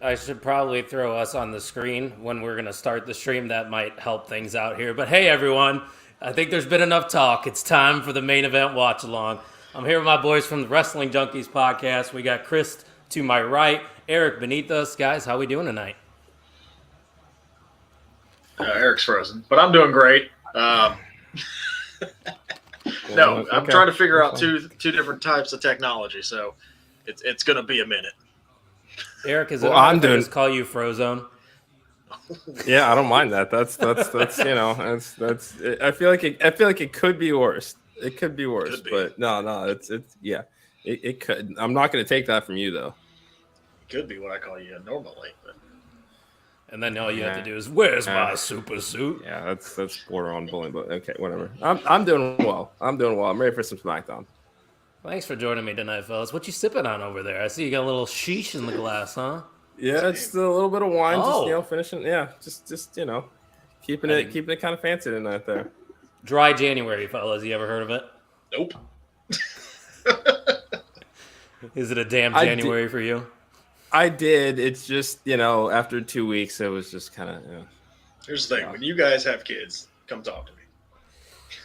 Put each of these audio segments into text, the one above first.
I should probably throw us on the screen when we're going to start the stream. That might help things out here. But hey, everyone, I think there's been enough talk. It's time for the main event watch-along. I'm here with my boys from the Wrestling Junkies podcast. We got Chris to my right, Eric beneath us. Guys, how we doing tonight? Eric's frozen, but I'm doing great. No, I'm trying to figure out two different types of technology, so it's going to be a minute. Eric, is it I'm doing just call you Frozone? Yeah, I don't mind that. That's you know, that's. I feel like it could be worse. It could be worse, but no, it's yeah, it could. I'm not going to take that from you though. It could be what I call you normally, but. And then all you have to do is, where's my super suit? Yeah, that's border on bullying, but okay, whatever. I'm doing well. I'm ready for some Smackdown. Thanks for joining me tonight, fellas. What you sipping on over there? I see you got a little sheesh in the glass, huh? Yeah, it's a little bit of wine, just finishing. Yeah, just keeping it kind of fancy tonight there. Dry January, fellas. You ever heard of it? Nope. Is it a damn January for you? I did. It's just, after 2 weeks, it was just kind of, Here's the thing. When you guys have kids, come talk to me.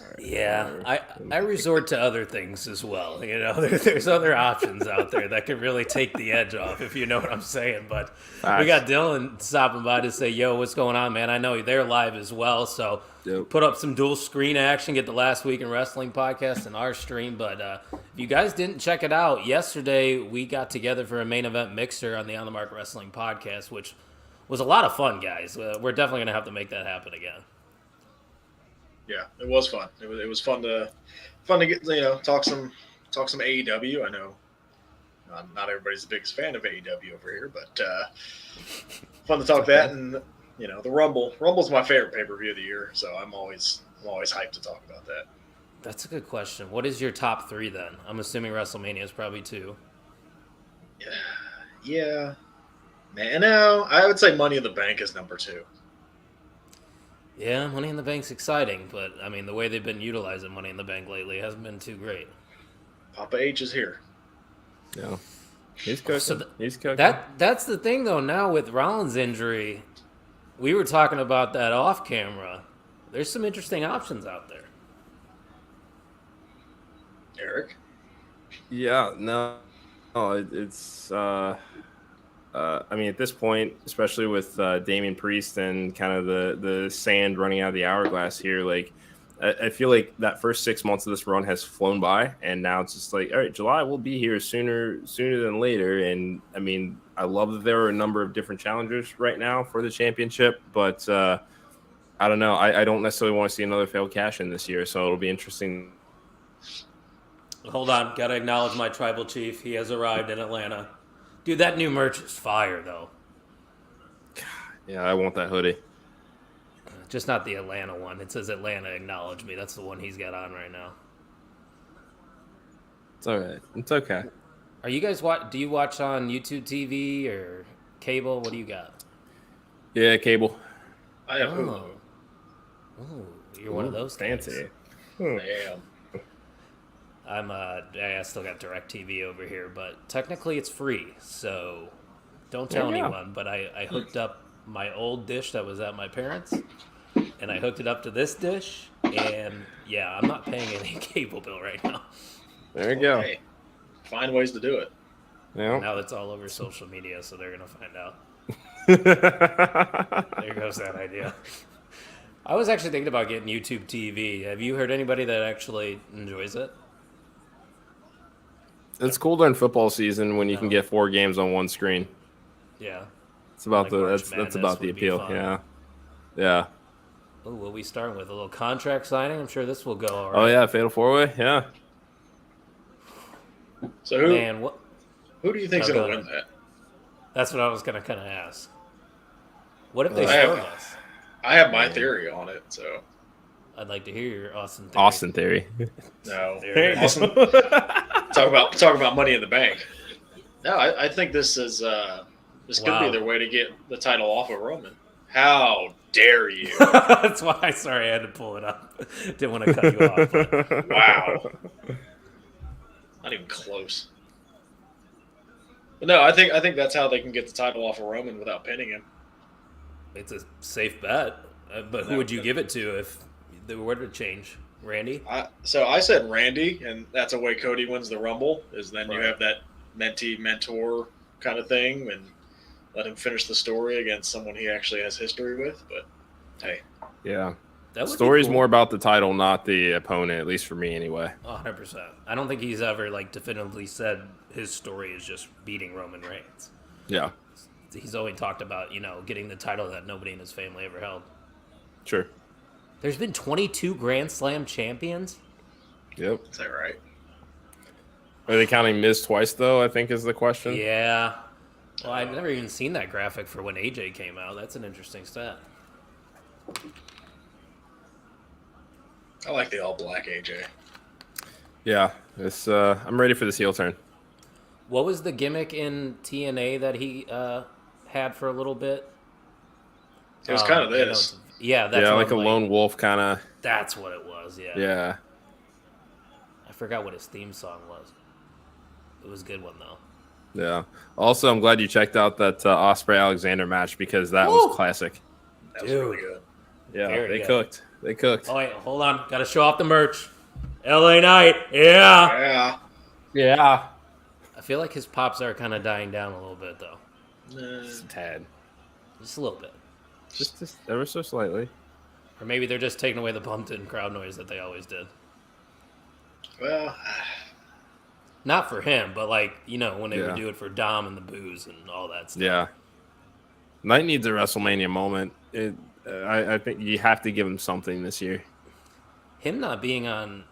Right, yeah, I resort to other things as well. There's other options out there that could really take the edge off, if you know what I'm saying. But we got Dylan stopping by to say, yo, what's going on, man? I know they're live as well, so put up some dual screen action, get the Last Week in Wrestling podcast in our stream. But if you guys didn't check it out, yesterday we got together for a main event mixer on the On the Mark Wrestling podcast, which was a lot of fun, guys. We're definitely going to have to make that happen again. Yeah, it was fun. It was fun to get talk some AEW. I know not everybody's the biggest fan of AEW over here, but fun to talk that. And the Rumble's my favorite pay-per-view of the year, so I'm always hyped to talk about that. That's a good question. What is your top three then? I'm assuming WrestleMania is probably 2. Yeah, man. No, I would say Money in the Bank is number 2. Yeah, Money in the Bank's exciting, but, I mean, the way they've been utilizing Money in the Bank lately hasn't been too great. Papa H is here. Yeah. He's cooking. So He's cooking. That's the thing, though, now with Rollins' injury, we were talking about that off camera. There's some interesting options out there. Eric? Yeah, no, it's... I mean, at this point, especially with Damian Priest and kind of the sand running out of the hourglass here, like I feel like that first 6 months of this run has flown by, and now it's just like, all right, July will be here sooner than later. And I mean, I love that there are a number of different challengers right now for the championship, but I don't know. I don't necessarily want to see another failed cash in this year, so it'll be interesting. Hold on, gotta acknowledge my tribal chief. He has arrived in Atlanta. Dude, that new merch is fire, though. Yeah, I want that hoodie. Just not the Atlanta one. It says Atlanta acknowledge me. That's the one he's got on right now. It's all right. It's okay. Are you guys do you watch on YouTube TV or cable? What do you got? Yeah, cable. I have Hulu. Oh, you're one of those fancy. Damn. I still got DirecTV over here, but technically it's free, so don't tell anyone. But I hooked up my old dish that was at my parents', and I hooked it up to this dish, and yeah, I'm not paying any cable bill right now. There you go. Hey, find ways to do it. Yeah. Now it's all over social media, so they're gonna find out. There goes that idea. I was actually thinking about getting YouTube TV. Have you heard anybody that actually enjoys it? It's cool during football season when you can get 4 games on one screen. Yeah. It's about Like that's about the would be appeal. fun. Yeah. Yeah. Oh, what are we starting with? A little contract signing? I'm sure this will go all right. Oh yeah, Fatal 4-Way. Yeah. So who do you think's No, going go to win that? That's what I was going to kind of ask. What if they I have- stone us? I have my theory on it, so I'd like to hear your Austin theory. Austin theory. no. There it is. Austin, talk about Money in the Bank. No, I think this is this could be their way to get the title off of Roman. How dare you? That's why I had to pull it up. Didn't want to cut you off. But Wow. Not even close. But no, I think that's how they can get the title off of Roman without pinning him. it's a safe bet. But who would you give it to if they were to change? Randy? So I said Randy, and that's a way Cody wins the Rumble, is then you Right. have that mentee-mentor kind of thing, and let him finish the story against someone he actually has history with. But, hey. Yeah. That The would story's be cool. more about the title, not the opponent, at least for me anyway. 100%. I don't think he's ever definitively said his story is just beating Roman Reigns. Yeah. He's always talked about, getting the title that nobody in his family ever held. Sure. There's been 22 Grand Slam champions. Yep. Is that right? Are they counting Miz twice though? I think is the question. Yeah. Well, I've never even seen that graphic for when AJ came out. That's an interesting stat. I like the all-black AJ. Yeah. It's I'm ready for this heel turn. What was the gimmick in TNA that he had for a little bit? It was kind of I know this. Yeah, that's Yeah, what like a I'm lone wolf kind of. That's what it was. Yeah. Yeah. I forgot what his theme song was. It was a good one though. Yeah. Also, I'm glad you checked out that Osprey Alexander match because that Woo! was classic. That was Dude. really good. Yeah, Very they good. cooked. They cooked. Oh wait, hold on. Got to show off the merch. LA Knight. Yeah. Yeah. Yeah. I feel like his pops are kind of dying down a little bit though. Just a tad. Just a little bit. Just ever so slightly. Or maybe they're just taking away the bumped-in crowd noise that they always did. Well, Not for him, but when they Yeah. would do it for Dom and the booze and all that stuff. Yeah. Knight needs a WrestleMania moment. I think you have to give him something this year. Him not being on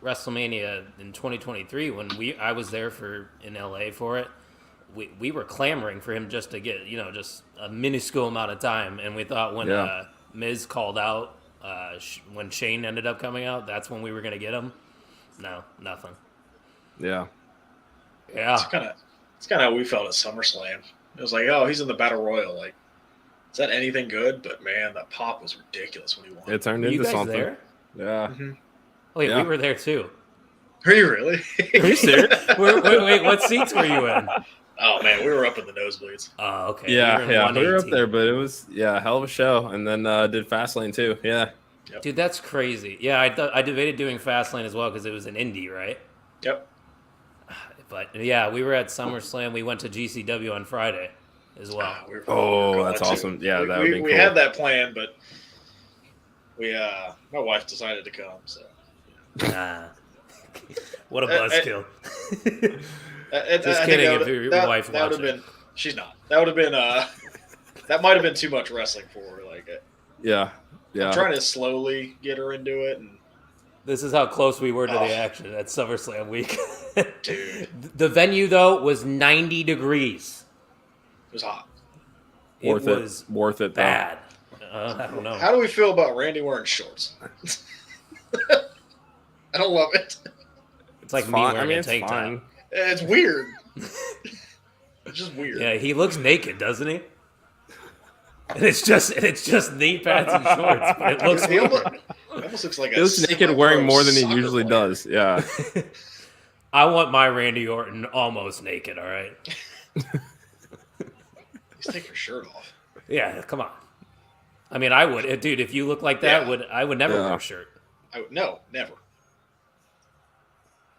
WrestleMania in 2023 when I was there in LA for it, we were clamoring for him just to get just a minuscule amount of time, and we thought when Yeah. Miz called out when Shane ended up coming out, that's when we were gonna get him. No, nothing. Yeah. Yeah, it's kind of how we felt at SummerSlam. It was like, oh, he's in the Battle Royal. Like, is that anything good? But man, that pop was ridiculous when he won. It turned were you into guys something. there? Yeah. Wait, Yeah. we were there too. Are you really? Are you serious? Wait, what seats were you in? Oh man, we were up in the nosebleeds. Oh, okay. Yeah, in we were up 118. there, but it was hell of a show. And then did Fastlane too. Yeah. Dude, that's crazy. Yeah, I debated doing Fastlane as well because it was an indie, right? Yep. But yeah, we were at SummerSlam. We went to GCW on Friday as well. We were Oh, that's going to. awesome. Yeah, we, that would we, be we cool. had that plan, but we my wife decided to come. So Nah. What a buzzkill. Just kidding if your wife that would watched have been. She's not. That would have been. That might have been too much wrestling for her. Like, Yeah. Yeah. I'm trying to slowly get her into it, and This is how close we were to Oh. the action at SummerSlam week. dude, The venue, though, was 90 degrees. it was hot. Worth it it. was Worth it. Though. bad. I don't know. How do we feel about Randy wearing shorts? I don't love it. It's like It's me fine. wearing I mean, a it's tank fine. top. It's weird. It's just weird. Yeah, he looks naked, doesn't he? And it's just knee pads and shorts, but it looks He weird. almost looks like He looks naked wearing more than he usually does. Yeah. I want my Randy Orton almost naked, all right? He's taking your shirt off. Yeah, come on. I mean, I would. Dude, if you look like that, Yeah. I would never wear a shirt. No, never.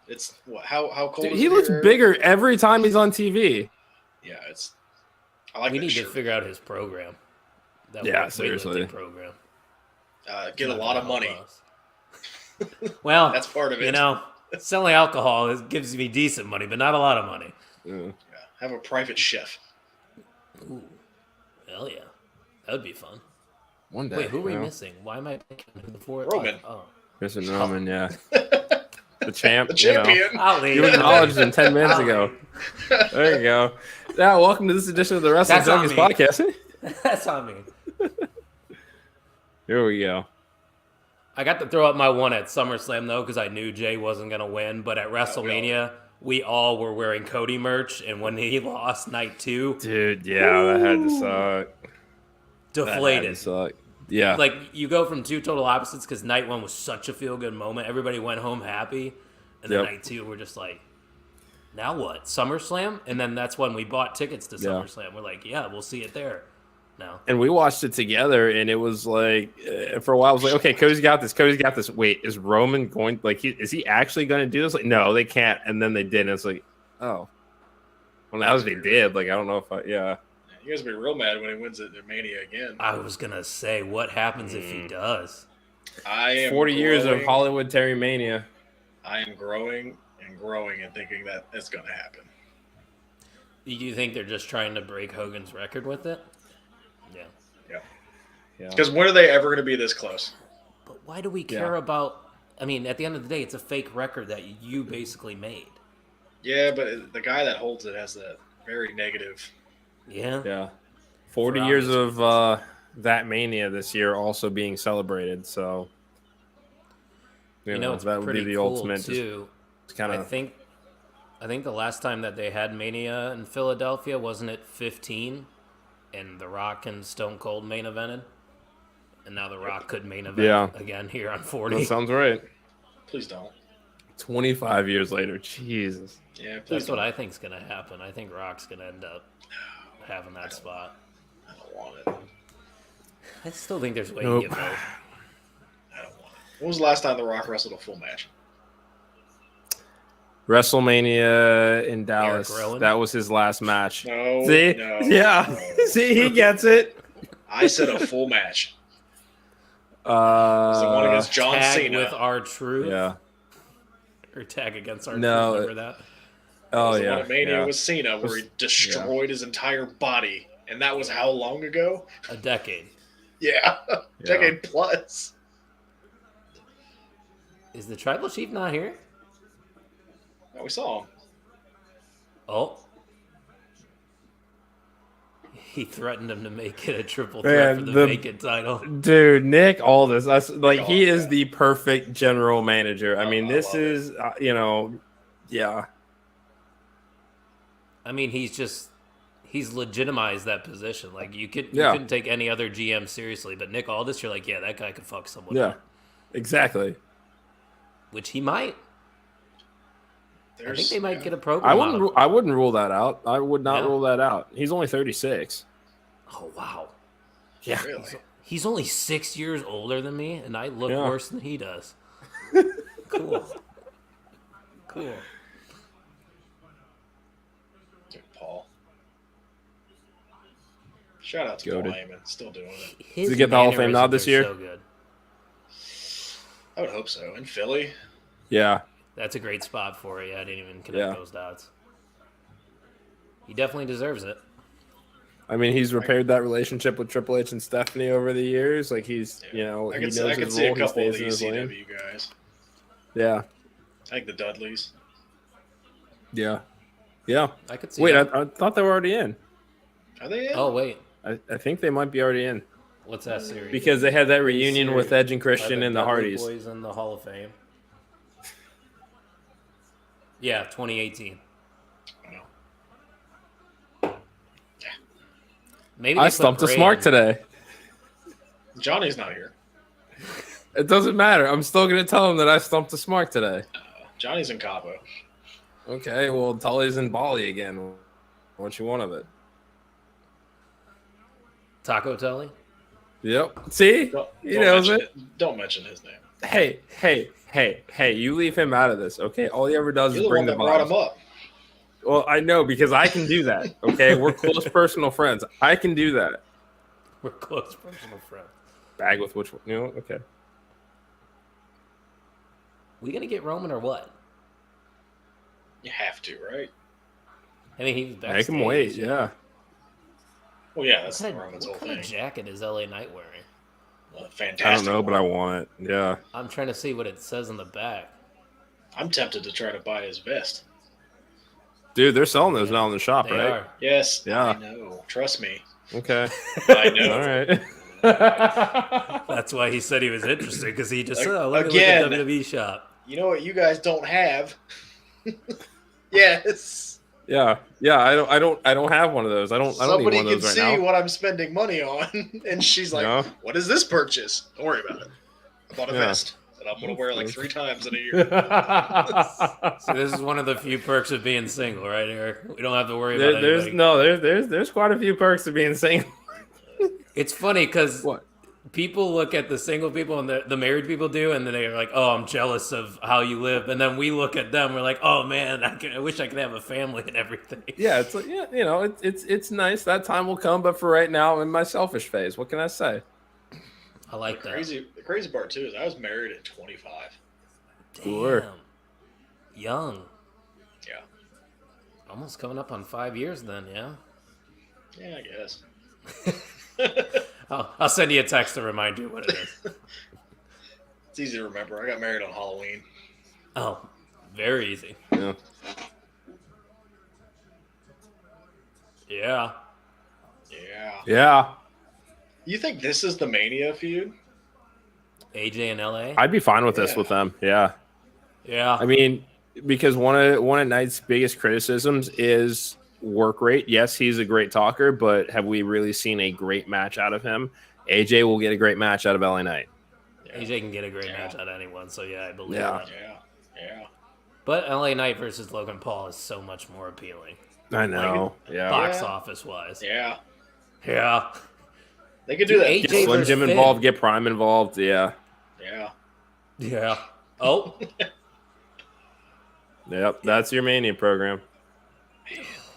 It's what? How cold? Dude, is he it looks here? bigger every time he's on TV. Yeah, I like. We that need shirt. to figure out his program. Yeah, seriously. Program. Get a lot of money. Well, that's part of it. You know, selling alcohol gives me decent money, but not a lot of money. Yeah. Have a private chef. Ooh, hell yeah, that would be fun. One day. Wait, who are we missing? Why am I picking the four? Roman. Oh, Missing Roman, yeah. The champ. The champion. I'll leave. You acknowledged him 10 minutes ago. There you go. Now, welcome to this edition of the Wrestling Junkies podcast. That's on me. Here we go. I got to throw up my one at SummerSlam, though, because I knew Jay wasn't going to win. But at WrestleMania, we all were wearing Cody merch. And when he lost night 2... Dude, yeah, that had to suck. Deflated. That had to suck. Yeah. Like, you go from two total opposites because night 1 was such a feel-good moment. Everybody went home happy. And then night 2, we're just like, now what? SummerSlam? And then that's when we bought tickets to SummerSlam. We're like, yeah, we'll see it there. No. And we watched it together, and it was like, for a while, I was like, okay, Cody's got this. Wait, is Roman going, like, is he actually going to do this? Like, no, they can't. And then they did, and it's like, oh. Well, now they did. Like, I don't know if You guys will be real mad when he wins it at Mania again. I was going to say, what happens if he does? I am 40 years of Hollywood Terry Mania. I am growing and thinking that it's going to happen. Do you think they're just trying to break Hogan's record with it? Yeah. Because when are they ever going to be this close? But why do we care about... I mean, at the end of the day, it's a fake record that you basically made. Yeah, but the guy that holds it has that very negative... Yeah? Yeah. 40 years of that Mania this year also being celebrated, so... You know, it's that would pretty be the cool, ultimate. too. Just kind of... I think the last time that they had Mania in Philadelphia, wasn't it 15? And The Rock and Stone Cold main evented? And now The Rock could main event again here on 40. That sounds right. Please don't. 25 years later. Jesus. Yeah, that's what I think is going to happen. I think Rock's going to end up having that spot. I don't want it. I still think there's a way to get both. I don't want it. When was the last time The Rock wrestled a full match? WrestleMania in Dallas. That was his last match. No. See? No, yeah. No. See, he gets it. I said a full match. Was the one against John tag Cena with R-Truth? Yeah. Or tag against R-Truth, No. remember that? Oh, the yeah. one at Mania with Cena where he destroyed his entire body. And that was how long ago? A decade. Yeah. Decade plus. Is the Tribal Chief not here? No, we saw him. Oh. He threatened him to make it a triple threat for the vacant title. Dude, Nick Aldis. That's like he is the perfect general manager. I mean, this is yeah. I mean, he's legitimized that position. Like you couldn't take any other GM seriously, but Nick Aldis, you're like, yeah, that guy could fuck someone up. Exactly. Which he might. I think they might get a program. I wouldn't rule that out. I would not rule that out. He's only 36. Oh wow. Yeah. Really? He's only 6 years older than me, and I look worse than he does. Cool. Cool. Dude, Paul. Shout out to Paul Heyman. Still doing it. Does he get the Hall of Fame nod this year? So good. I would hope so. In Philly? Yeah. That's a great spot for it. Yeah, I didn't even connect those dots. He definitely deserves it. I mean, he's repaired that relationship with Triple H and Stephanie over the years. Like he's, he knows his role. I could see a couple of in these his lane. CW guys. Yeah. I think the Dudleys. Yeah. Yeah. I could see. Wait, I thought they were already in. Are they in? Oh wait. I think they might be already in. What's that series? Because they had that reunion with Edge and Christian and the Hardys. Boys in the Hall of Fame. Yeah, 2018. Maybe I stumped a smart today. Johnny's not here. It doesn't matter. I'm still going to tell him that I stumped a smart today. Johnny's in Cabo. Okay, well, Tully's in Bali again. What you want of it? Taco Tully? Yep. See? He knows it. Don't mention his name. Hey, you leave him out of this, okay? All he ever does is bring the brought him up. Well, I know, because I can do that, okay? We're close personal friends. I can do that. We're close personal friends. Bag with which one? Okay. We gonna get Roman or what? You have to, right? I mean, he's backstage. Make him wait, yeah. Well, yeah, that's Roman's whole thing. What kind of jacket is LA Knight wearing? Fantastic. I don't know, but I want it. Yeah. I'm trying to see what it says on the back. I'm tempted to try to buy his vest. Dude, they're selling those now in the shop, They right? are. Yes. Yeah. I know. Trust me. Okay. I know. All right. That's why he said he was interested, because he just said, let me Again, look at WWE shop. You know what you guys don't have? Yes. Yeah. I don't have one of those. I don't need one of those right now. Somebody can see what I'm spending money on, and she's like, "What is this purchase?" Don't worry about it. I bought a vest that I'm gonna wear like 3 times in a year. So this is one of the few perks of being single, right, Eric? We don't have to worry about anybody. There's quite a few perks of being single. It's funny because people look at the single people and the married people do, and then they're like, "Oh, I'm jealous of how you live," and then we look at them, we're like, "Oh man, I wish I could have a family and everything." Yeah, it's like, it's nice. That time will come, but for right now, I'm in my selfish phase. What can I say? I like that. The crazy part too is I was married at 25. Damn. Young. Yeah. Almost coming up on 5 years then, yeah? Yeah, I guess. I'll send you a text to remind you what it is. It's easy to remember. I got married on Halloween. Oh, very easy. Yeah. Yeah. Yeah. You think this is the Mania feud? AJ and LA? I'd be fine with this with them. Yeah. Yeah. I mean, because one of Knight's biggest criticisms is work rate. Yes, he's a great talker, but have we really seen a great match out of him? AJ will get a great match out of LA Knight. Yeah. AJ can get a great match out of anyone, so yeah, I believe that. Yeah. But LA Knight versus Logan Paul is so much more appealing. I know. Box office wise. Yeah. They could do that. Get Slim Jim involved, get Prime involved. Yeah. Oh. Yep, that's your Mania program.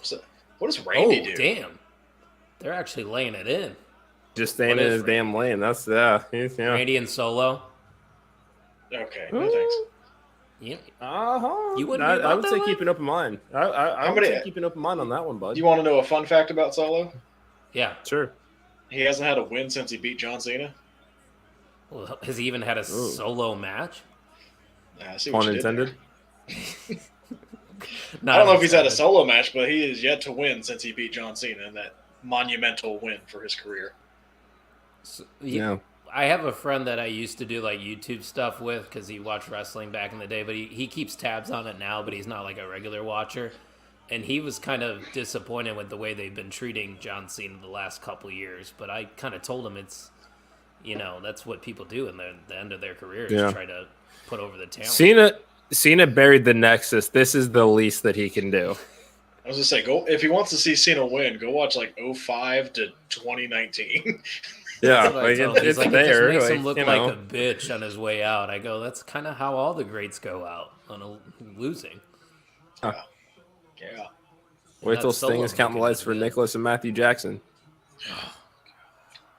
So, what does Randy do? Damn. They're actually laying it in. Just staying in his damn lane. That's Randy and Solo. Okay, no thanks. Yeah. You wouldn't. I would say keep an open mind. I would say keep an open mind on that one, bud. Do you want to know a fun fact about Solo? Yeah, sure. He hasn't had a win since he beat John Cena. Well, has he even had a solo match? I see what Pun intended. I don't know if he's had a solo match, but he is yet to win since he beat John Cena in that monumental win for his career. So, I have a friend that I used to do like YouTube stuff with because he watched wrestling back in the day, but he keeps tabs on it now, but he's not like a regular watcher. And he was kind of disappointed with the way they've been treating John Cena the last couple of years. But I kind of told him it's, that's what people do in the end of their career is try to put over the talent. Cena buried the Nexus. This is the least that he can do. I was going to say, if he wants to see Cena win, go watch like 05 to 2019. Yeah, it's like, there. It just makes him look like a bitch on his way out. I go, that's kind of how all the greats go out on losing. Yeah. Wait till Sting is counting the lights for Nicholas and Matthew Jackson.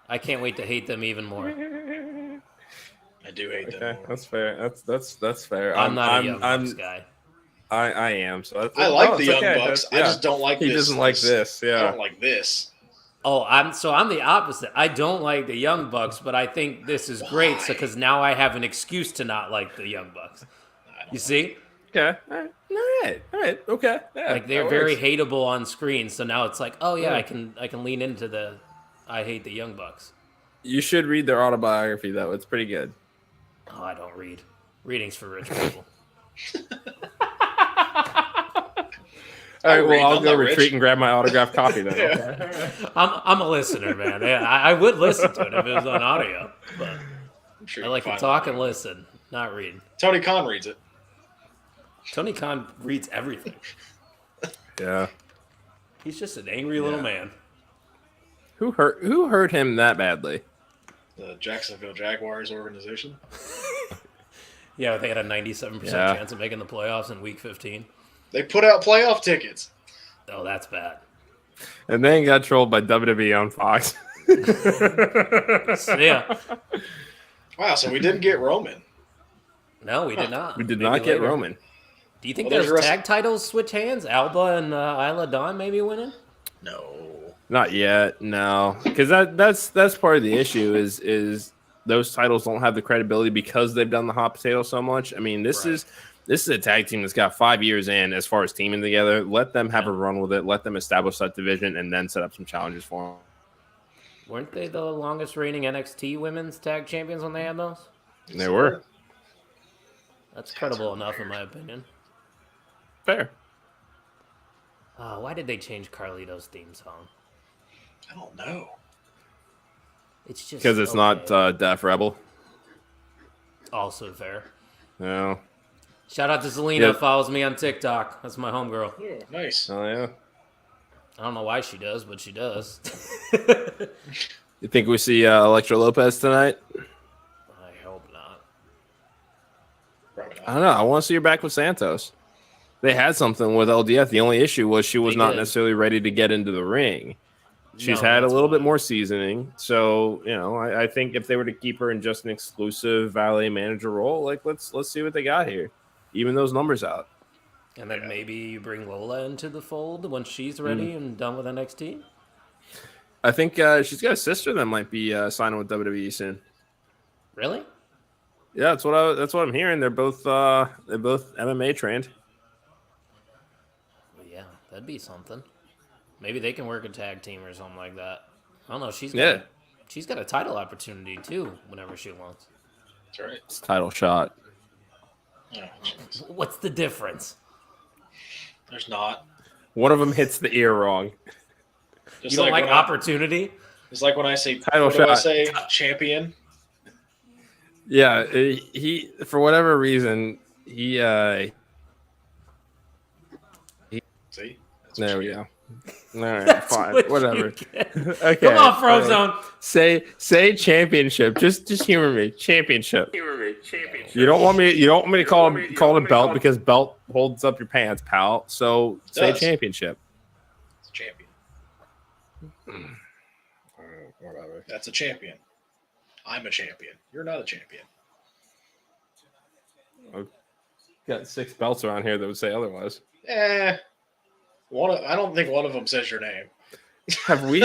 I can't wait to hate them even more. I do hate them. Okay, that's fair. That's fair. I'm not a Young Bucks guy. I am. So I like the Young Bucks. I just don't like this. He doesn't like this. Yeah. I don't like this. Oh, I'm the opposite. I don't like the Young Bucks, but I think this is great because now I have an excuse to not like the Young Bucks. You see? Okay. All right. Okay. Yeah, like they're very hateable on screen, so now it's like, oh yeah, I can lean into the I hate the Young Bucks. You should read their autobiography though. It's pretty good. Oh, I don't read. Reading's for rich people. All right, well, I'll I'm go not retreat rich. and grab my autographed copy then. Yeah. Okay. I'm a listener, man. Yeah, I would listen to it if it was on audio, but I'm sure I you like can to find talk it. and listen, not read. Tony Khan reads it. Tony Khan reads everything. Yeah. He's just an angry little man. Who hurt him that badly? The Jacksonville Jaguars organization. Yeah, they had a 97% chance of making the playoffs in Week 15. They put out playoff tickets. Oh, that's bad. And then got trolled by WWE on Fox. So, yeah. Wow, so we didn't get Roman. No, we did not. We did Maybe not get later. Roman. Do you think Well, those tag titles switch hands? Alba and Isla Dawn maybe winning? No. Not yet, no. Because that's part of the issue is those titles don't have the credibility because they've done the hot potato so much. I mean, this is a tag team that's got 5 years in as far as teaming together. Let them have a run with it. Let them establish that division and then set up some challenges for them. Weren't they the longest reigning NXT women's tag champions when they had those? They were. That's credible enough, in my opinion. Fair. Why did they change Carlito's theme song? I don't know. It's just Because it's not Def Rebel. Also fair. No. Shout out to Zelina, Yeah. follows me on TikTok. That's my homegirl. Oh, nice. Oh, yeah. I don't know why she does, but she does. You think we see Elektra Lopez tonight? I hope not. Probably not. I don't know. I want to see her back with Santos. They had something with LDF. The only issue was she was not necessarily ready to get into the ring. She's had a little bit more seasoning. So, I think if they were to keep her in just an exclusive valet manager role, like let's see what they got here. Even those numbers out. And then maybe you bring Lola into the fold when she's ready and done with NXT? I think she's got a sister that might be signing with WWE soon. Really? Yeah, that's what I'm hearing. They're both MMA trained. Well, yeah, that'd be something. Maybe they can work a tag team or something like that. I don't know. She's got a title opportunity too whenever she wants. That's right. It's a title shot. Oh, jeez. What's the difference? There's not. One of them hits the ear wrong. Just You don't like when opportunity? It's like when I say Title what do I shot. say? Champion. Yeah, he for whatever reason he See? That's what there you we get. go. All right, That's fine, what whatever. you get. Okay, Come on, all right. Frozone. Say championship. Just humor me. Championship. You don't want me to call it a belt because belt holds up your pants, pal. So say does. championship. It's a champion. Whatever. That's a champion. I'm a champion. You're not a champion. Got 6 belts around here that would say otherwise. I don't think one of them says your name. Have we?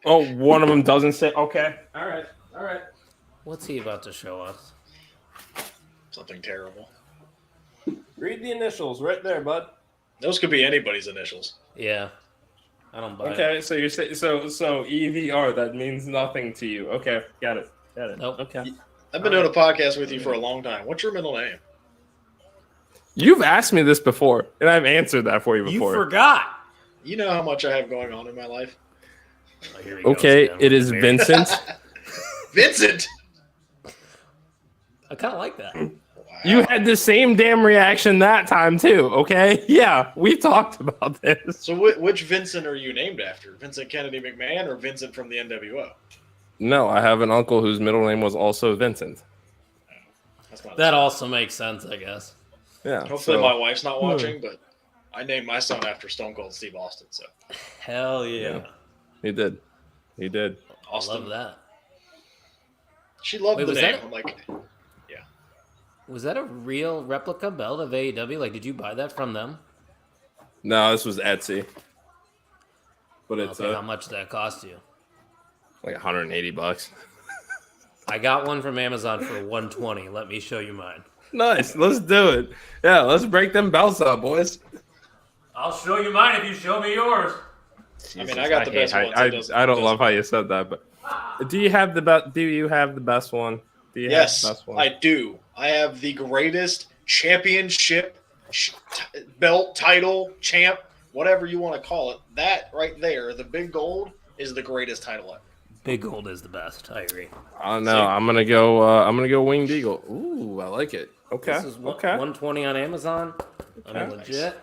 Oh, one of them doesn't say. Okay. All right. What's he about to show us? Something terrible. Read the initials right there, bud. Those could be anybody's initials. Yeah. I don't buy it. Okay, so you're saying so EVR, that means nothing to you. Okay, got it. Nope. Okay. I've been doing a podcast with you for a long time. What's your middle name? You've asked me this before, and I've answered that for you You before. forgot. You know how much I have going on in my life. Oh, here he goes Okay, again. it is Vincent. Vincent! I kind of like that. Wow. You had the same damn reaction that time too. Okay, yeah, we talked about this. So which Vincent are you named after? Vincent Kennedy McMahon or Vincent from the NWO? No, I have an uncle whose middle name was also Vincent. That's not That also makes sense, I guess. Yeah. Hopefully so- my wife's not watching, but I named my son after Stone Cold Steve Austin. So Hell yeah. He did. Austin, I love that. she loved Wait, the was name. that- I'm like, Was that a real replica belt of AEW? Like, did you buy that from them? No, this was Etsy, but it's Okay, how much did that cost you? like $180. I got one from Amazon for $120. Let me show you mine. Nice. Let's do it. Yeah, let's break them belts up, boys. I'll show you mine if you show me yours. I mean, I got the best ones. I don't love how you said that, but do you have the best? Do you have the best one? Do you Yes, have the best one? I do. I have the greatest championship belt title champ whatever you want to call it, that right there, the big gold, is the greatest title ever. Big gold is the best. I agree. I don't know. I'm gonna go. I'm gonna go winged eagle. Ooh, I like it. Okay. This is okay. 120 on Amazon. I mean, legit.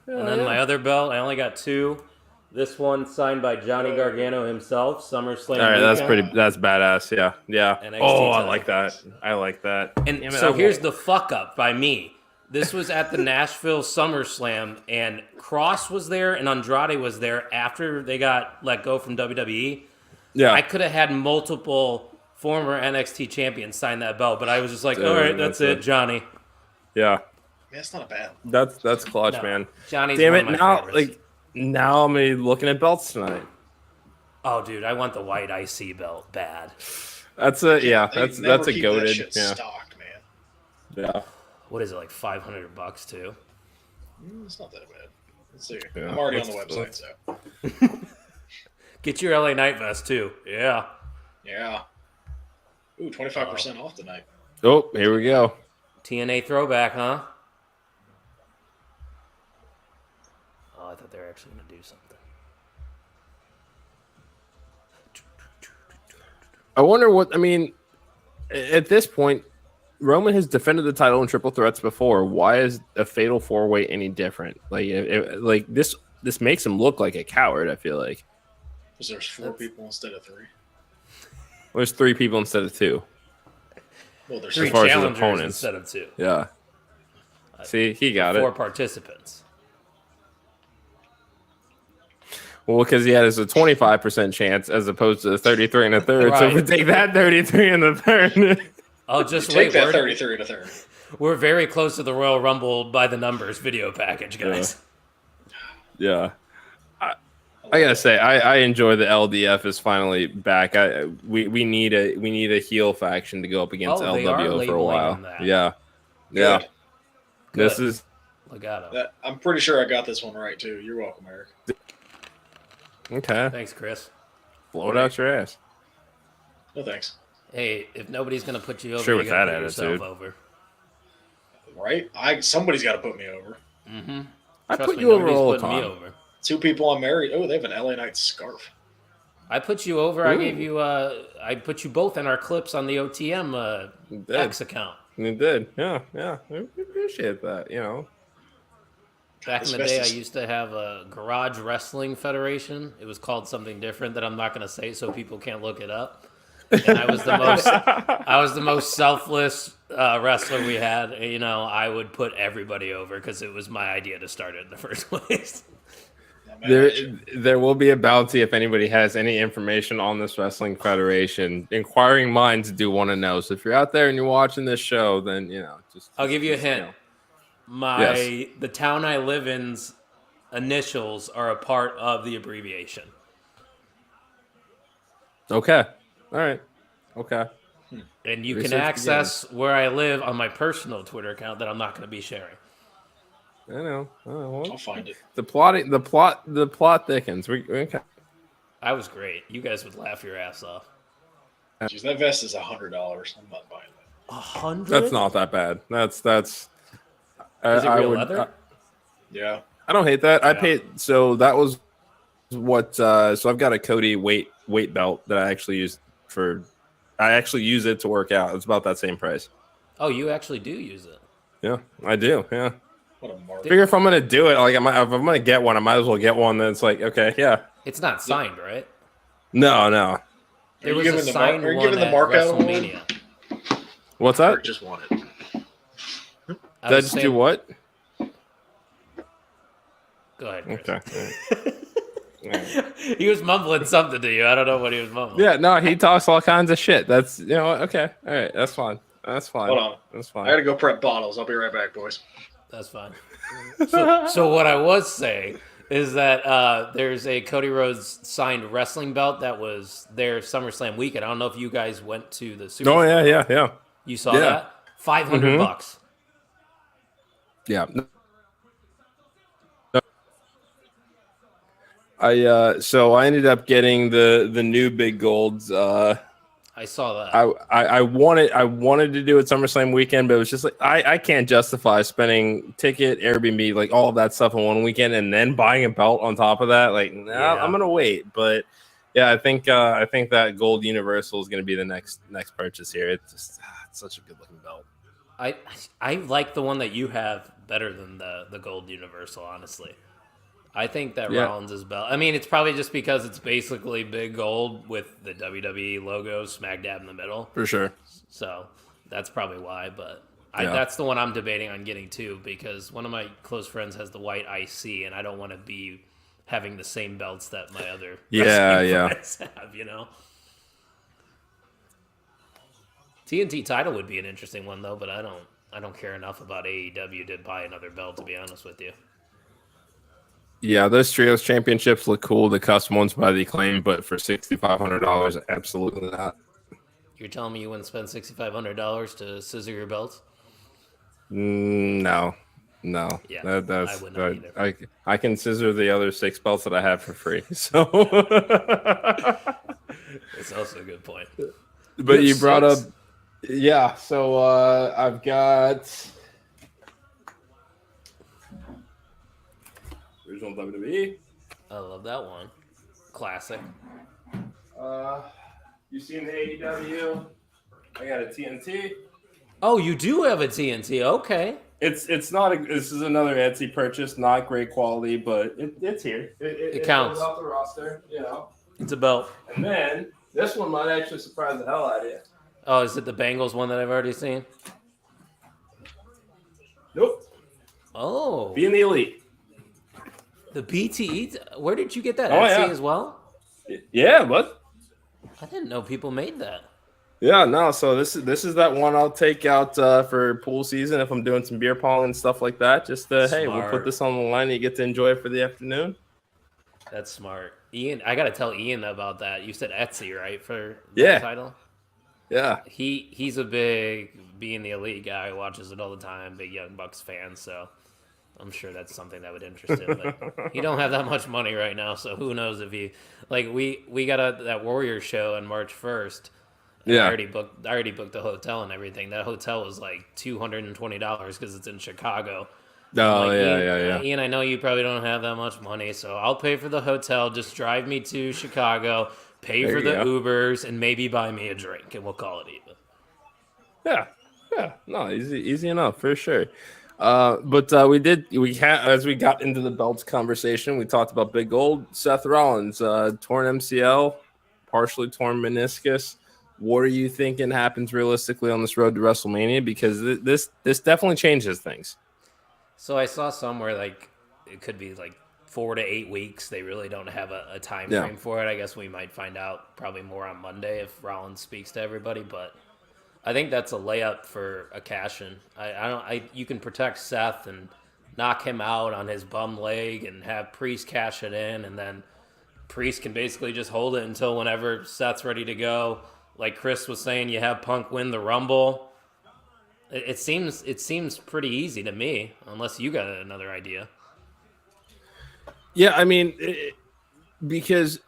Yeah, And then my other belt, I only got 2. This one signed by Johnny Gargano himself. SummerSlam. All right, weekend. that's badass. Yeah, yeah. NXT Oh, I title. like that. I like that. And Damn it, so here's the fuck up by me. This was at the Nashville SummerSlam, and Cross was there and Andrade was there after they got let go from WWE. Yeah, I could have had multiple former NXT champions sign that belt, but I was just like, all right, that's it, Johnny. Yeah, That's not a bad. that's clutch, No, man. Johnny's Damn one it! of my Now, favorites. now I'm looking at belts tonight. Oh, dude, I want the white IC belt bad. That's They that's never a keep goated. that shit Yeah, stocked, man. yeah. What is it, like $500 too? It's not that bad. Let's see. Yeah, I'm already on the let's- website, so Get your LA Night vest too. Yeah. yeah. Ooh, 25% off tonight. Oh, here we go. TNA throwback, huh? Oh, I thought they were actually going to do something. I wonder what. I mean, at this point, Roman has defended the title in triple threats before. Why is a fatal 4-way any different? Like this makes him look like a coward. I feel like Because there's 4 people instead of 3. there's 3 people instead of 2. Well, there's 3 far as his challengers opponents. instead of 2. Yeah. See, he got 4 it. participants. Well, because he has a 25% chance as opposed to a 33 and a third. So if we Right. take that 33 and a third. Oh, just take wait. that 33 and a third. We're very close to the Royal Rumble by the numbers video package, guys. Yeah. I gotta say, I enjoy the LDF is finally back. We need a heel faction to go up against Oh, they are LWO for a labeling while. them that. Yeah, yeah. Good. This Good. is Legato. I'm pretty sure I got this one right too. You're welcome, Eric. okay. Thanks, Chris. Blow it out your ass. No thanks. Hey, if nobody's gonna put you over, Sure, you with gotta that put yourself attitude. over. Right? Somebody's got to put me over. Mm-hmm. I Trust put me, you over nobody's all the putting me time. over. 2 people I'm married. Oh, they have an LA Knight scarf. I put you over. I Ooh. gave you. I put you both in our clips on the OTM did. X account. You did. Yeah, yeah. I appreciate that. You know. Back in the day, I Asbestos. used to have a Garage Wrestling Federation. It was called something different that I'm not going to say so people can't look it up. And I was the most selfless wrestler we had. You know, I would put everybody over because it was my idea to start it in the first place. There will be a bounty if anybody has any information on this wrestling federation. Inquiring minds do want to know. So if you're out there and you're watching this show, then just I'll give you a just, hint. The town I live in's initials are a part of the abbreviation. Okay. All right. Okay. And you Research can access where I live on my personal Twitter account that I'm not going to be sharing. I know. I'll find it. The plot thickens. Okay. I was great. You guys would laugh your ass off. Jeez, that vest is $100. I'm not buying that. 100? That's not that bad. That's. Is it real leather? Yeah. I don't hate that. I Yeah. paid. So that was what. So I've got a Cody weight belt that I actually use for. I actually use it to work out. It's about that same price. Oh, you actually do use it. Yeah, I do. Yeah. What a mark. Figure if I'm gonna do it, like if I'm gonna get one, I might as well get one. Then it's like, okay, yeah. It's not signed, right? No. There you was a giving the signed are you one giving the at mark out on one? WrestleMania. What's Or that? just want it. I was That's saying- do what? Go ahead, Chris. Okay. Yeah. He was mumbling something to you. I don't know what he was mumbling. Yeah, no, he talks all kinds of shit. That's okay. All right, that's fine. That's fine. Hold on. That's I fine. gotta go prep bottles. I'll be right back, boys. That's fine. So what I was saying is that there's a Cody Rhodes signed wrestling belt that was their SummerSlam weekend. I don't know if you guys went to the Super. Oh yeah. You saw Yeah. that? $500. Mhm. Yeah. So I ended up getting the new big golds I saw that. I wanted to do it SummerSlam weekend, but it was just like I can't justify spending ticket, Airbnb, like all of that stuff in one weekend and then buying a belt on top of that. Like, nah, I'm gonna wait. But yeah, I think that Gold Universal is gonna be the next purchase here. It's just it's such a good looking belt. I like the one that you have better than the Gold Universal, honestly. I think that Rollins' belt. I mean, it's probably just because it's basically big gold with the WWE logo smack dab in the middle. For sure. So that's probably why. But that's the one I'm debating on getting too, because one of my close friends has the white IC, and I don't want to be having the same belts that my other friends have. TNT title would be an interesting one though, but I don't care enough about AEW to buy another belt, to be honest with you. Yeah, those trios championships look cool. The custom ones by the Acclaim, but for $6,500, absolutely not. You're telling me you wouldn't spend $6,500 to scissor your belts? No. Yeah, I would not either. I can scissor the other 6 belts that I have for free. So it's also a good point. But you brought up, yeah. So I've got. Original WWE. I love that one. Classic. You seen the AEW? I got a TNT. Oh, you do have a TNT. Okay. It's not. This is another Etsy purchase. Not great quality, but it's here. It counts. It off the roster, It's a belt. And then this one might actually surprise the hell out of you. Oh, is it the Bengals one that I've already seen? Nope. Oh. Being the Elite. The BTE? Where did you get that? Etsy as well? Yeah, but I didn't know people made that. Yeah, no. So this is that one I'll take out for pool season if I'm doing some beer pong and stuff like that. Just hey, we'll put this on the line and you get to enjoy it for the afternoon. That's smart, Ian. I got to tell Ian about that. You said Etsy, right, for the title? Yeah. He's a big Being the Elite guy. Watches it all the time. Big Young Bucks fan. So I'm sure that's something that would interest him. But he don't have that much money right now, so who knows if he we got that Warriors show on March 1st. Yeah, I already booked the hotel and everything. That hotel was like $220 because it's in Chicago. Oh, like, yeah. Ian, I know you probably don't have that much money, so I'll pay for the hotel. Just drive me to Chicago, pay for the Ubers, and maybe buy me a drink, and we'll call it even. Yeah. No, easy enough for sure. But as we got into the belts conversation, we talked about Big Gold, Seth Rollins, torn MCL, partially torn meniscus. What are you thinking happens realistically on this road to WrestleMania? Because this definitely changes things. So I saw somewhere like it could be like 4 to 8 weeks. They really don't have a time frame for it. I guess we might find out probably more on Monday if Rollins speaks to everybody. But I think that's a layup for a cash-in. You can protect Seth and knock him out on his bum leg and have Priest cash it in, and then Priest can basically just hold it until whenever Seth's ready to go. Like Chris was saying, you have Punk win the Rumble. It seems pretty easy to me, unless you got another idea. Yeah, I mean, because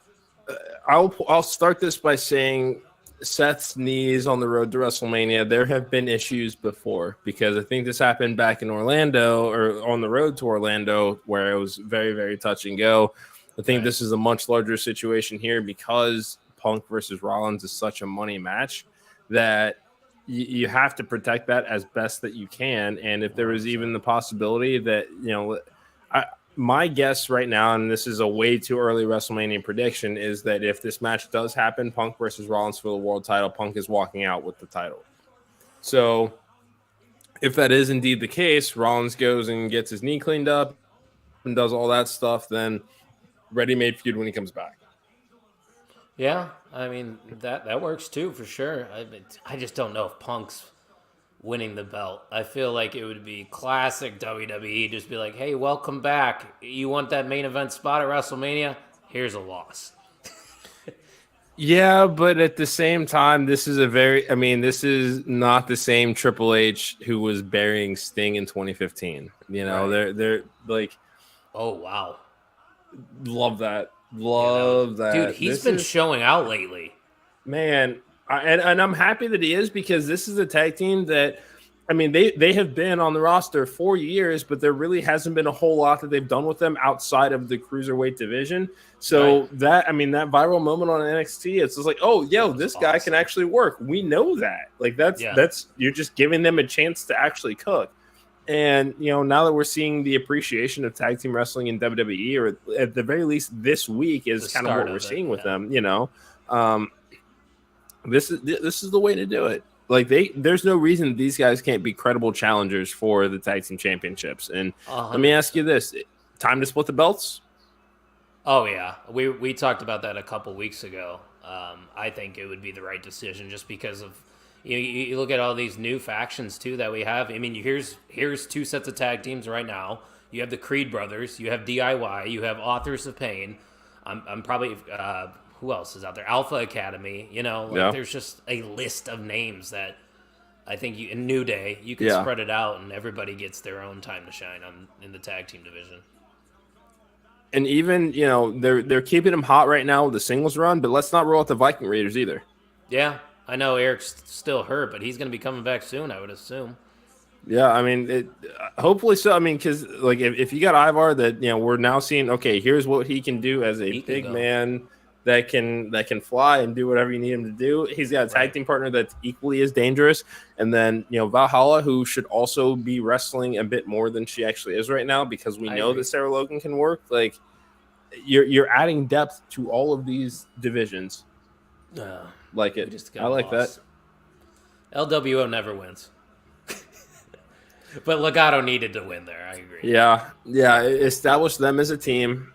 I'll start this by saying Seth's knees on the road to WrestleMania, there have been issues before, because I think this happened back in Orlando or on the road to Orlando where it was very, very touch and go. I think this is a much larger situation here because Punk versus Rollins is such a money match that you have to protect that as best that you can. And if there was even the possibility that, my guess right now, and this is a way too early WrestleMania prediction, is that if this match does happen, Punk versus Rollins for the world title, Punk is walking out with the title. So if that is indeed the case, Rollins goes and gets his knee cleaned up and does all that stuff, then ready-made feud when he comes back. Yeah, I mean, that works too, for sure. I just don't know if Punk's winning the belt. I feel like it would be classic WWE, just be like, hey, welcome back. You want that main event spot at WrestleMania? Here's a loss. Yeah, but at the same time, this is this is not the same Triple H who was burying Sting in 2015. They're like, oh, wow. Love that. Love that. Dude, he's been showing out lately. Man, And I'm happy that he is, because this is a tag team that, I mean, they have been on the roster 4 years, but there really hasn't been a whole lot that they've done with them outside of the cruiserweight division. So that viral moment on NXT, it's just like, oh, this guy can actually work. We know that. Like that's you're just giving them a chance to actually cook. And now that we're seeing the appreciation of tag team wrestling in WWE, or at the very least this week, is kind of what we're seeing with them. This is the way to do it. Like there's no reason these guys can't be credible challengers for the tag team championships. And 100%. Let me ask you this: time to split the belts? Oh yeah, we talked about that a couple weeks ago. I think it would be the right decision, just because of you look at all these new factions too that we have. I mean, here's 2 sets of tag teams right now. You have the Creed brothers, you have DIY, you have Authors of Pain. I'm probably who else is out there? Alpha Academy. There's just a list of names that I think in New Day you can spread it out, and everybody gets their own time to shine in the tag team division. And even they're keeping them hot right now with the singles run, but let's not roll out the Viking Raiders either. Yeah, I know Eric's still hurt, but he's going to be coming back soon, I would assume. Yeah, I mean, hopefully so. I mean, because like if you got Ivar, that we're now seeing, okay, here's what he can do as a big man that can fly and do whatever you need him to do. He's got a tag team partner that's equally as dangerous, and then Valhalla, who should also be wrestling a bit more than she actually is right now, because we know that Sarah Logan can work. Like you're adding depth to all of these divisions. Like it. I like that. LWO never wins. But Legado needed to win there. I agree. Yeah. Establish them as a team.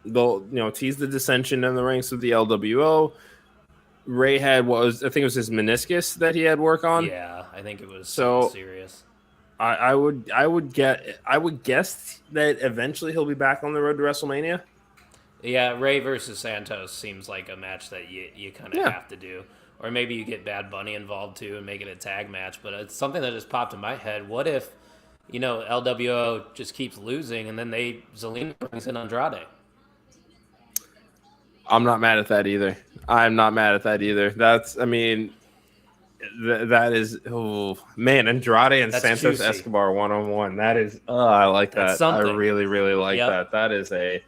They'll tease the dissension in the ranks of the LWO. Ray had I think it was his meniscus that he had work on. Yeah, I think it was so serious. I would guess that eventually he'll be back on the road to WrestleMania. Yeah, Ray versus Santos seems like a match that you kind of have to do. Or maybe you get Bad Bunny involved too and make it a tag match. But it's something that just popped in my head. What if, LWO just keeps losing and then Zelina brings in Andrade? I'm not mad at that either. That's, I mean, that is, oh man, Andrade and That's Santos juicy. Escobar 1-on-1. That is, I like that. I really, really like that. That is that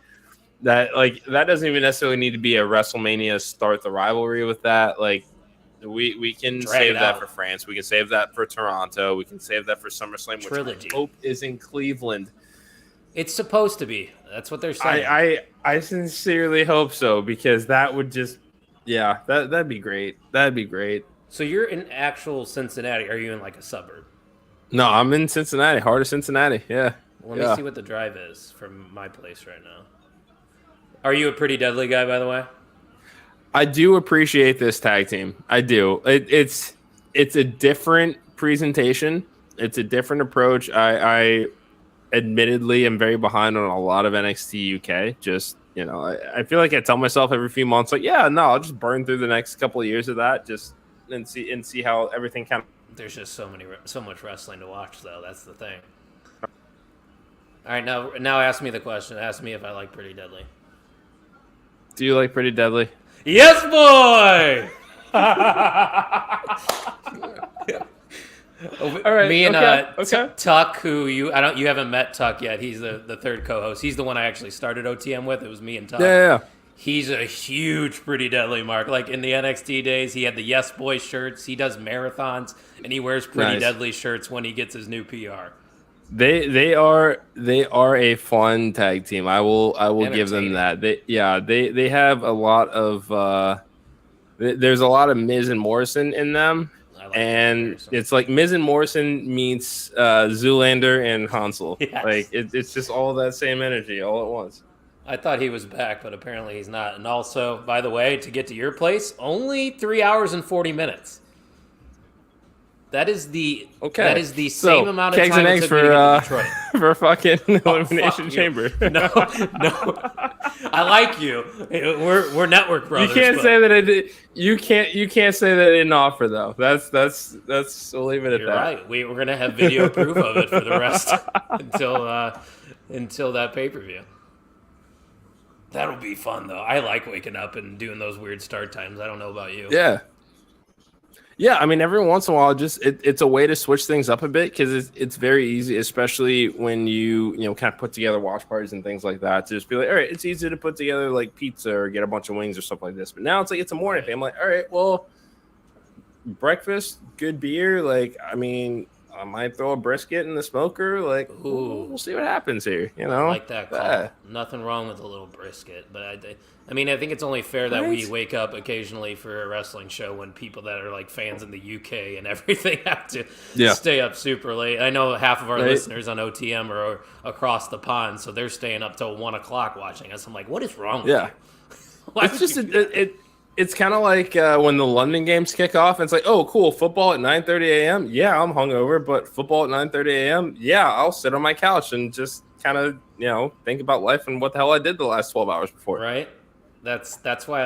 doesn't even necessarily need to be a WrestleMania start the rivalry with that. Like we can save that for France. We can save that for Toronto. We can save that for SummerSlam, Trilogy. Which I hope is in Cleveland. It's supposed to be. That's what they're saying. I sincerely hope so, because that would just, that'd be great. That'd be great. So you're in actual Cincinnati. Are you in like a suburb? No, I'm in Cincinnati, heart of Cincinnati. Yeah. Let me see what the drive is from my place right now. Are you a Pretty Deadly guy, by the way? I do appreciate this tag team. I do. It's a different presentation. It's a different approach. I admittedly am very behind on a lot of NXT UK. Just, I feel like I tell myself every few months, like, I'll just burn through the next couple of years of that, just and see how everything kind of. There's just so much wrestling to watch, though. That's the thing. All right, now ask me the question. Ask me if I like Pretty Deadly. Do you like Pretty Deadly? Yes, boy. All right. Me and Tuck, who you haven't met Tuck yet. He's the third co-host. He's the one I actually started OTM with. It was me and Tuck. Yeah. He's a huge Pretty Deadly mark. Like in the NXT days, he had the Yes Boy shirts. He does marathons, and he wears Pretty Deadly shirts when he gets his new PR. They are a fun tag team. I will give them that. They have a lot of there's a lot of Miz and Morrison in them. And it's like Miz and Morrison meets Zoolander and Hansel. Yes. Like it's just all that same energy all at once. I thought he was back, but apparently he's not. And also, by the way, to get to your place, only 3 hours and 40 minutes. That is the same amount of kegs time and eggs it took me to get to Detroit. For fucking Elimination Chamber. No. I like you. We're network brothers. You can't say that I did. You can't say that I didn't offer though. That's we'll leave it at You're that. Right. We're gonna have video proof of it for the rest until that pay-per-view. That'll be fun though. I like waking up and doing those weird start times. I don't know about you. Yeah. Yeah, I mean, every once in a while, just it's a way to switch things up a bit because it's very easy, especially when you kind of put together watch parties and things like that. To just be like, all right, it's easy to put together like pizza or get a bunch of wings or something like this. But now it's like it's a morning thing. I'm like, all right, well, breakfast, good beer. Like, I mean, I might throw a brisket in the smoker. Like, we'll see what happens here. I like that call. Nothing wrong with a little brisket, but I mean, I think it's only fair that we wake up occasionally for a wrestling show when people that are like fans in the UK and everything have to stay up super late. I know half of our listeners on OTM are across the pond, so they're staying up till 1 o'clock watching us. I'm like, what is wrong with you? It's just it's kind of like when the London games kick off. And it's like, oh, cool, football at 9:30 a.m. Yeah, I'm hungover, but football at 9:30 a.m. Yeah, I'll sit on my couch and just kind of think about life and what the hell I did the last 12 hours before. Right. That's why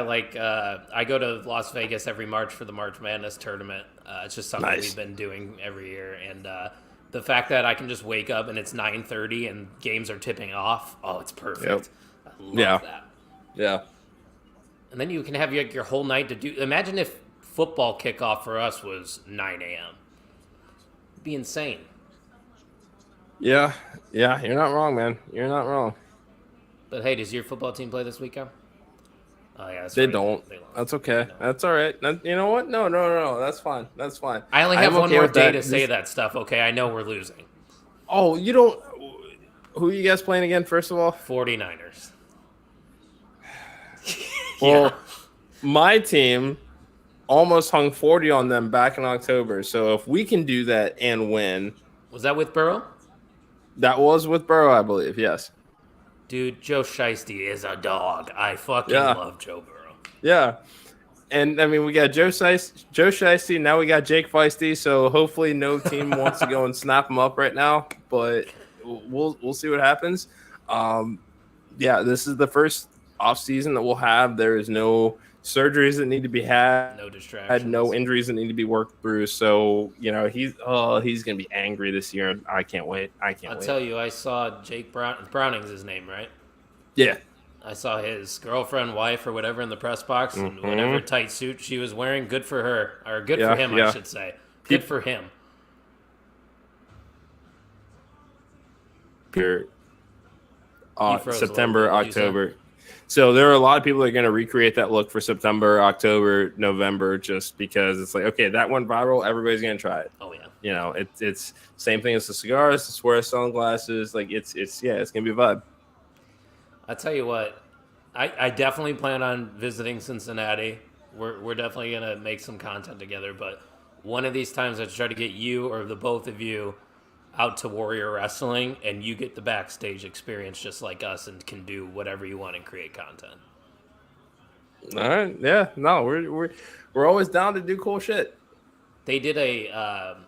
I go to Las Vegas every March for the March Madness tournament. It's just something we've been doing every year, and the fact that I can just wake up and it's 9:30 and games are tipping off. Oh, it's perfect. Yep. I love that. Yeah. And then you can have your whole night to do. Imagine if football kickoff for us was 9 a.m. It'd be insane. Yeah, you're not wrong, man. You're not wrong. But hey, does your football team play this weekend? Oh yeah, they don't. That's okay. That's all right. You know what? No. That's fine. I only have one more day to say that stuff. Okay, I know we're losing. Oh, you don't. Who are you guys playing again? First of all, 49ers. Well, my team almost hung 40 on them back in October. So if we can do that and win. Was that with Burrow? That was with Burrow, I believe, yes. Dude, Joe Shiesty is a dog. I fucking love Joe Burrow. Yeah. And, I mean, we got Joe Shiesty. Now we got Jake Feisty. So hopefully no team wants to go and snap him up right now. But we'll see what happens. This is the first off season that we'll have. There is no surgeries that need to be had, no distractions, no injuries that need to be worked through. So he's gonna be angry this year, and I can't wait. I'll tell you, I saw Jake Browning's his name, right? Yeah, I saw his girlfriend, wife, or whatever in the press box, and whatever tight suit she was wearing. Good for her, or good for him, I should say. Good for him. September, October. So there are a lot of people that are going to recreate that look for September, October, November, just because it's like, okay, that went viral. Everybody's going to try it. Oh yeah. It's same thing as the cigars, the Suarez sunglasses. Like it's going to be a vibe. I tell you what, I definitely plan on visiting Cincinnati. We're definitely going to make some content together, but one of these times I try to get you or the both of you out to Warrior Wrestling, and you get the backstage experience just like us and can do whatever you want and create content. All right. Yeah. No, we're always down to do cool shit. They did I'm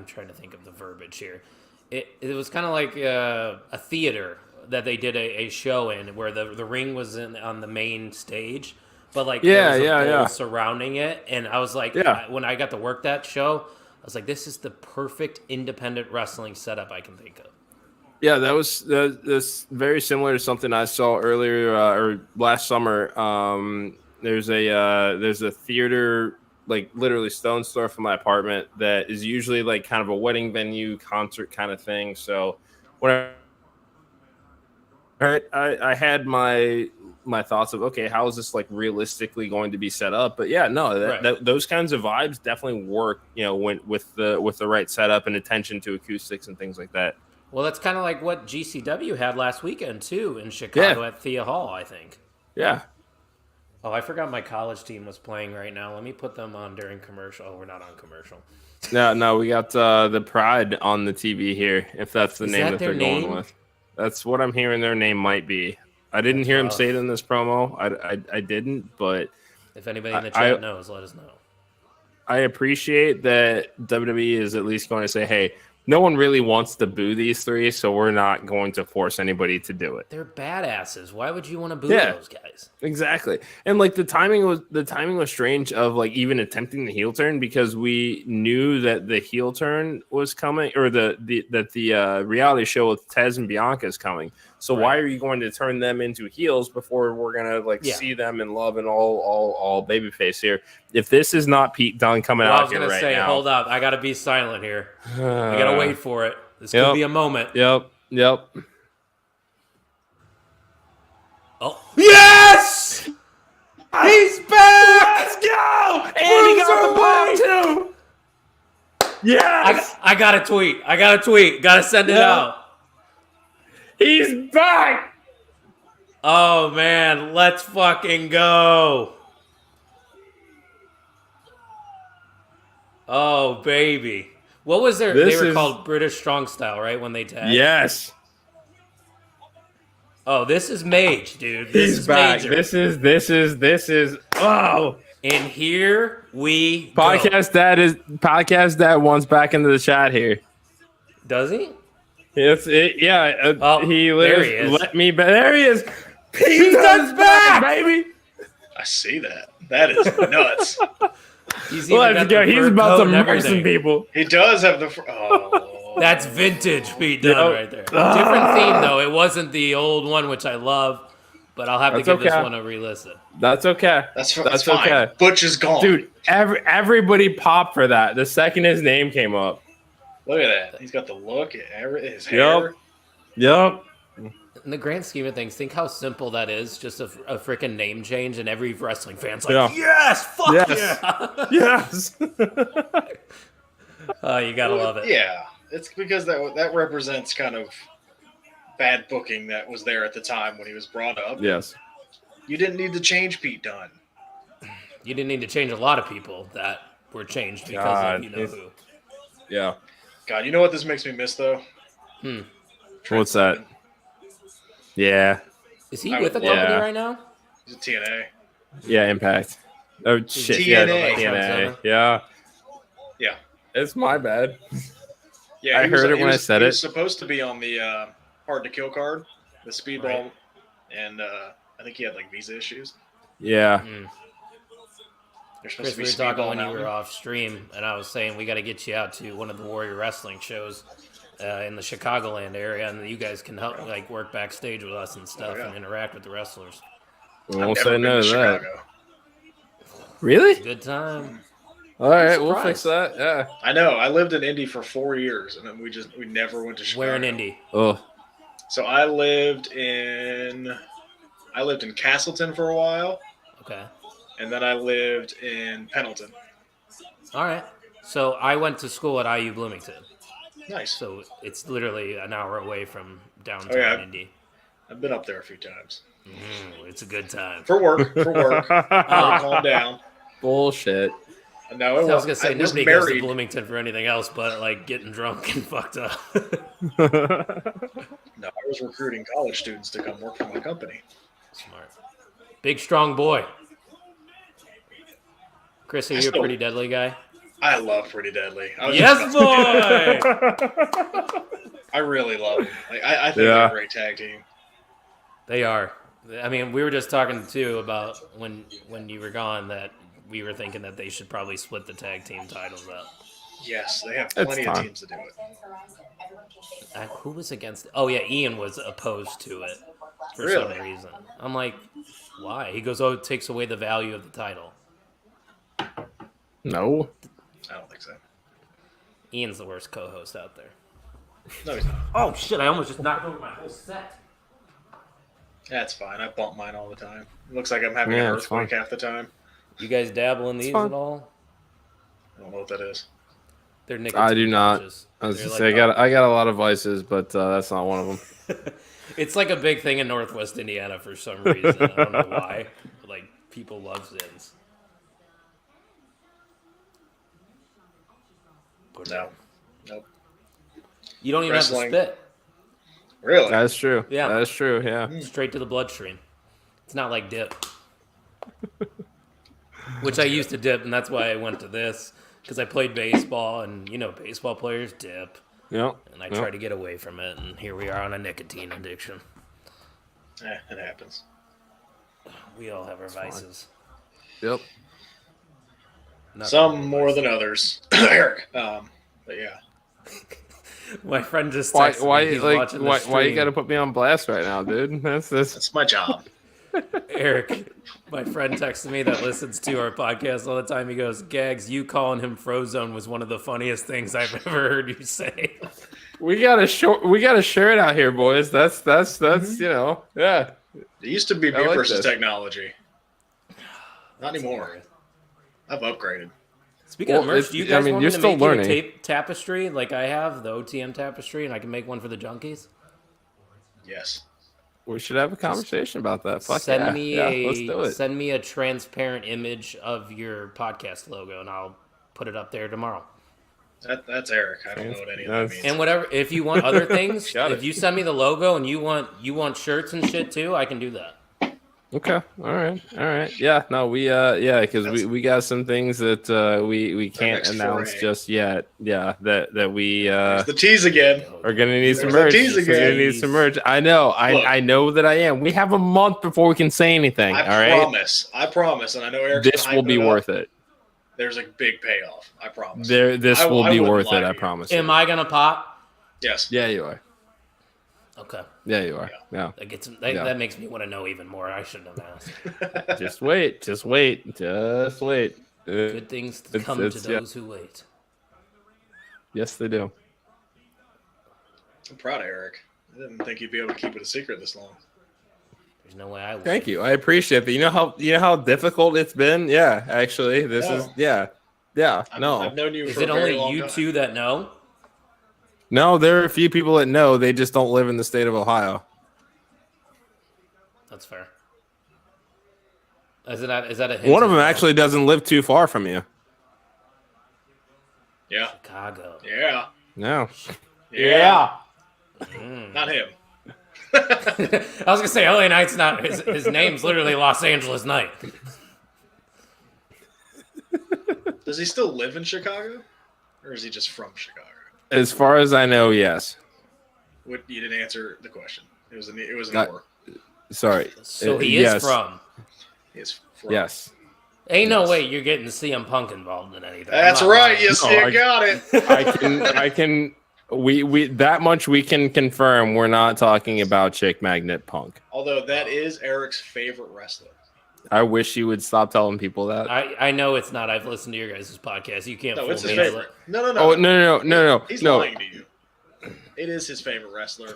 trying to think of the verbiage here. It was kind of like a theater that they did a show in where the ring was on the main stage, but like there was a bowl surrounding it, and I was like, when I got to work that show, I was like, this is the perfect independent wrestling setup I can think of. Yeah, that's very similar to something I saw earlier or last summer. There's a theater, like literally stone's throw from my apartment, that is usually like kind of a wedding venue, concert kind of thing. So when I had my thoughts of, okay, how is this like realistically going to be set up? But yeah, no, those kinds of vibes definitely work, with the right setup and attention to acoustics and things like that. Well, that's kind of like what GCW had last weekend too in Chicago at Thea Hall, I think. Yeah. Oh, I forgot my college team was playing right now. Let me put them on during commercial. Oh, we're not on commercial. No, we got the Pride on the TV here, if that's the name that they're going with. That's what I'm hearing their name might be. I didn't hear him say it in this promo. I didn't, but if anybody in the chat knows, let us know. I appreciate that WWE is at least going to say, hey, no one really wants to boo these three, so we're not going to force anybody to do it. They're badasses. Why would you want to boo those guys? Exactly. And like the timing was strange of like even attempting the heel turn, because we knew that the heel turn was coming, or that the reality show with Tez and Bianca is coming. So why are you going to turn them into heels before we're gonna see them in love and all babyface here? If this is not Pete Dunne coming out here right now, I was gonna say, hold up, I gotta be silent here. I gotta wait for it. This could be a moment. Yep. Oh yes! He's back! Let's go! And he got the pop too. Yes! I got a tweet. Gotta send it out. He's back! Oh, man. Let's fucking go. Oh, baby. What was their... They were called British Strong Style, right? When they tagged? Yes. Oh, this is Mage, dude. He's back. Major. This is... Oh! And here we Podcast Dad wants back into the chat here. Does he? It's it. Yeah. He literally let me. There he is. Pete Dunne's back, baby. I see that. That is nuts. Let's go. He's about to murder some people. He does have the. That's vintage Pete Dunne right there. Different theme though. It wasn't the old one, which I love. But I'll have to give this one a re-listen. That's okay. That's okay. Butch is gone. Dude, everybody popped for that. The second his name came up. Look at that. He's got the look. His hair. Yep. In the grand scheme of things, think how simple that is. Just a freaking name change, and every wrestling fan's like, yes, fuck yeah. Yes. Oh, you gotta love it. Yeah. It's because that represents kind of bad booking that was there at the time when he was brought up. Yes. You didn't need to change Pete Dunne. You didn't need to change a lot of people that were changed because of who. Yeah. God, you know what this makes me miss though? What's that? Yeah. Is he with a company right now? He's a TNA. Yeah, Impact. Oh shit. TNA. TNA. Yeah. Yeah. It's my bad. Yeah, I heard it when I said it. He was supposed to be on the Hard to Kill card, the Speedball, and I think he had like visa issues. Yeah. Chris, we were talking when you were off stream, and I was saying we got to get you out to one of the Warrior Wrestling shows in the Chicagoland area, and you guys can help work backstage with us and stuff and interact with the wrestlers. We'll say no to that. Really? Good time. All right, we'll fix that. Yeah. I know. I lived in Indy for 4 years, and then we never went to Chicago. Where in Indy? Oh. So I lived in Castleton for a while. Okay. And then I lived in Pendleton. All right. So I went to school at IU Bloomington. Nice. So it's literally an hour away from downtown Indy. I've been up there a few times. It's a good time. For work. Calm down. Bullshit. No, I was going to say, nobody goes to Bloomington for anything else but getting drunk and fucked up. No, I was recruiting college students to come work for my company. Smart. Big, strong boy. Chris, are you a Pretty Deadly guy? I love Pretty Deadly. Yes, boy! I really love them. I think they're a great tag team. They are. I mean, we were just talking, too, about when you were gone that we were thinking that they should probably split the tag team titles up. Yes, they have plenty of teams to do it. Who was against it? Oh, yeah, Ian was opposed to it for some reason. I'm like, why? He goes, it takes away the value of the title. No. I don't think so. Ian's the worst co-host out there. No, he's not. Oh, shit, I almost just knocked over my whole set. That's fine. I bump mine all the time. It looks like I'm having an earthquake half the time. You guys dabble in these at all? I don't know what that is. They're I do not. Pouches. I was just say I got a lot of vices, but that's not one of them. It's like a big thing in Northwest Indiana for some reason. I don't know why. But, people love Zins. No. Nope. You don't even have to spit. Really? That's true. Yeah. That's true, yeah. Straight to the bloodstream. It's not like dip. Which I used to dip, and that's why I went to this. Because I played baseball, and, baseball players dip. Yep. And I try to get away from it, and here we are on a nicotine addiction. It happens. We all have our vices. Yep. Some more than others, Eric. But yeah. My friend just Why? texted Why? me. He's Like, watching the why you stream. got to put me on blast right now, dude? That's my job. Eric, my friend texted me that listens to our podcast all the time. He goes, "Gags, you calling him Frozone was one of the funniest things I've ever heard you say." We got a shirt out here, boys. That's yeah. It used to be I beer like versus this. technology. Not anymore. I've upgraded. Speaking of merch, do you guys want me you're to still make you learning. a tape tapestry like I have, the OTM tapestry, and I can make one for the junkies? Yes. We should have a conversation about that. Fuck Send yeah. me Yeah, let's do it. send me a transparent image of your podcast logo, and I'll put it up there tomorrow. That's Eric. I don't know what any of that means. And whatever, if you want other things, Got it. if you send me the logo and you want shirts and shit too, I can do that. Okay. All right. Yeah. No, because we got some things that we can't next announce foray. just yet. Yeah. That we There's the tease again. are gonna need some There's merch. the tease We're gonna again. need some merch. I know. Look. I know that I am. We have a month before we can say anything. I all right. promise, and I know Eric's This will be worth it. There's a big payoff. I promise. This I will be wouldn't worth lie it. to I you. promise. Am I gonna pop? Yes. Yeah, you are. Okay, Yeah, you are. Yeah. that gets Yeah. that makes me want to know even more. I shouldn't have asked. Just wait. Good things to come to those who wait. Yes, they do. I'm proud of Eric. I didn't think he'd be able to keep it a secret this long. There's no way I would. Thank you. I appreciate that. You know how difficult it's been? Yeah, actually. This No. is yeah. No. I've known you Is for it a very only long you time. two that know? No, there are a few people that know. They just don't live in the state of Ohio. That's fair. Is that a hint One of as them well? actually doesn't live too far from you. Yeah. Chicago. Yeah. No. Yeah. Mm. Not him. I was gonna say LA Knight's not his name's literally Los Angeles Knight. Does he still live in Chicago? Or is he just from Chicago? As far as I know, yes. You didn't answer the question. It was an Not- or. Sorry. So he is yes. from. He is from. Yes. Ain't no way you're getting CM Punk involved in anything. That's I'm not right. lying. You got it. I can we that much we can confirm we're not talking about Chick Magnet Punk. Although that is Eric's favorite wrestler. I wish you would stop telling people that. I know it's not. I've listened to your guys' podcast. You can't No, fool it's his me. favorite. No. Oh no. He's No. lying to you. It is his favorite wrestler.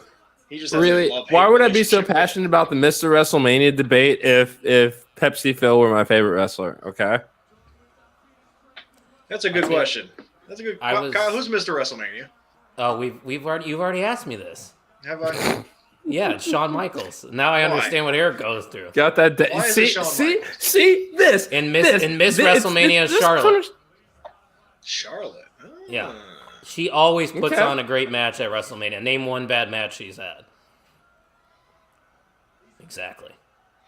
He just has a Really? love-hate Why would I be so relationship with passionate about the Mr. WrestleMania debate if Pepsi Phil were my favorite wrestler? Okay. him. That's a good question. That's a good. I was- Kyle, who's Mr. WrestleMania? Oh, you've already asked me this. Have I? Yeah, it's Shawn Michaels. Now I understand what Eric goes through. Got that? Why is it See, Shawn see, Michaels? see this In Miss this, WrestleMania, this Charlotte. Charlotte. Oh. Yeah. She always puts Okay. on a great match at WrestleMania. Name one bad match she's had. Exactly.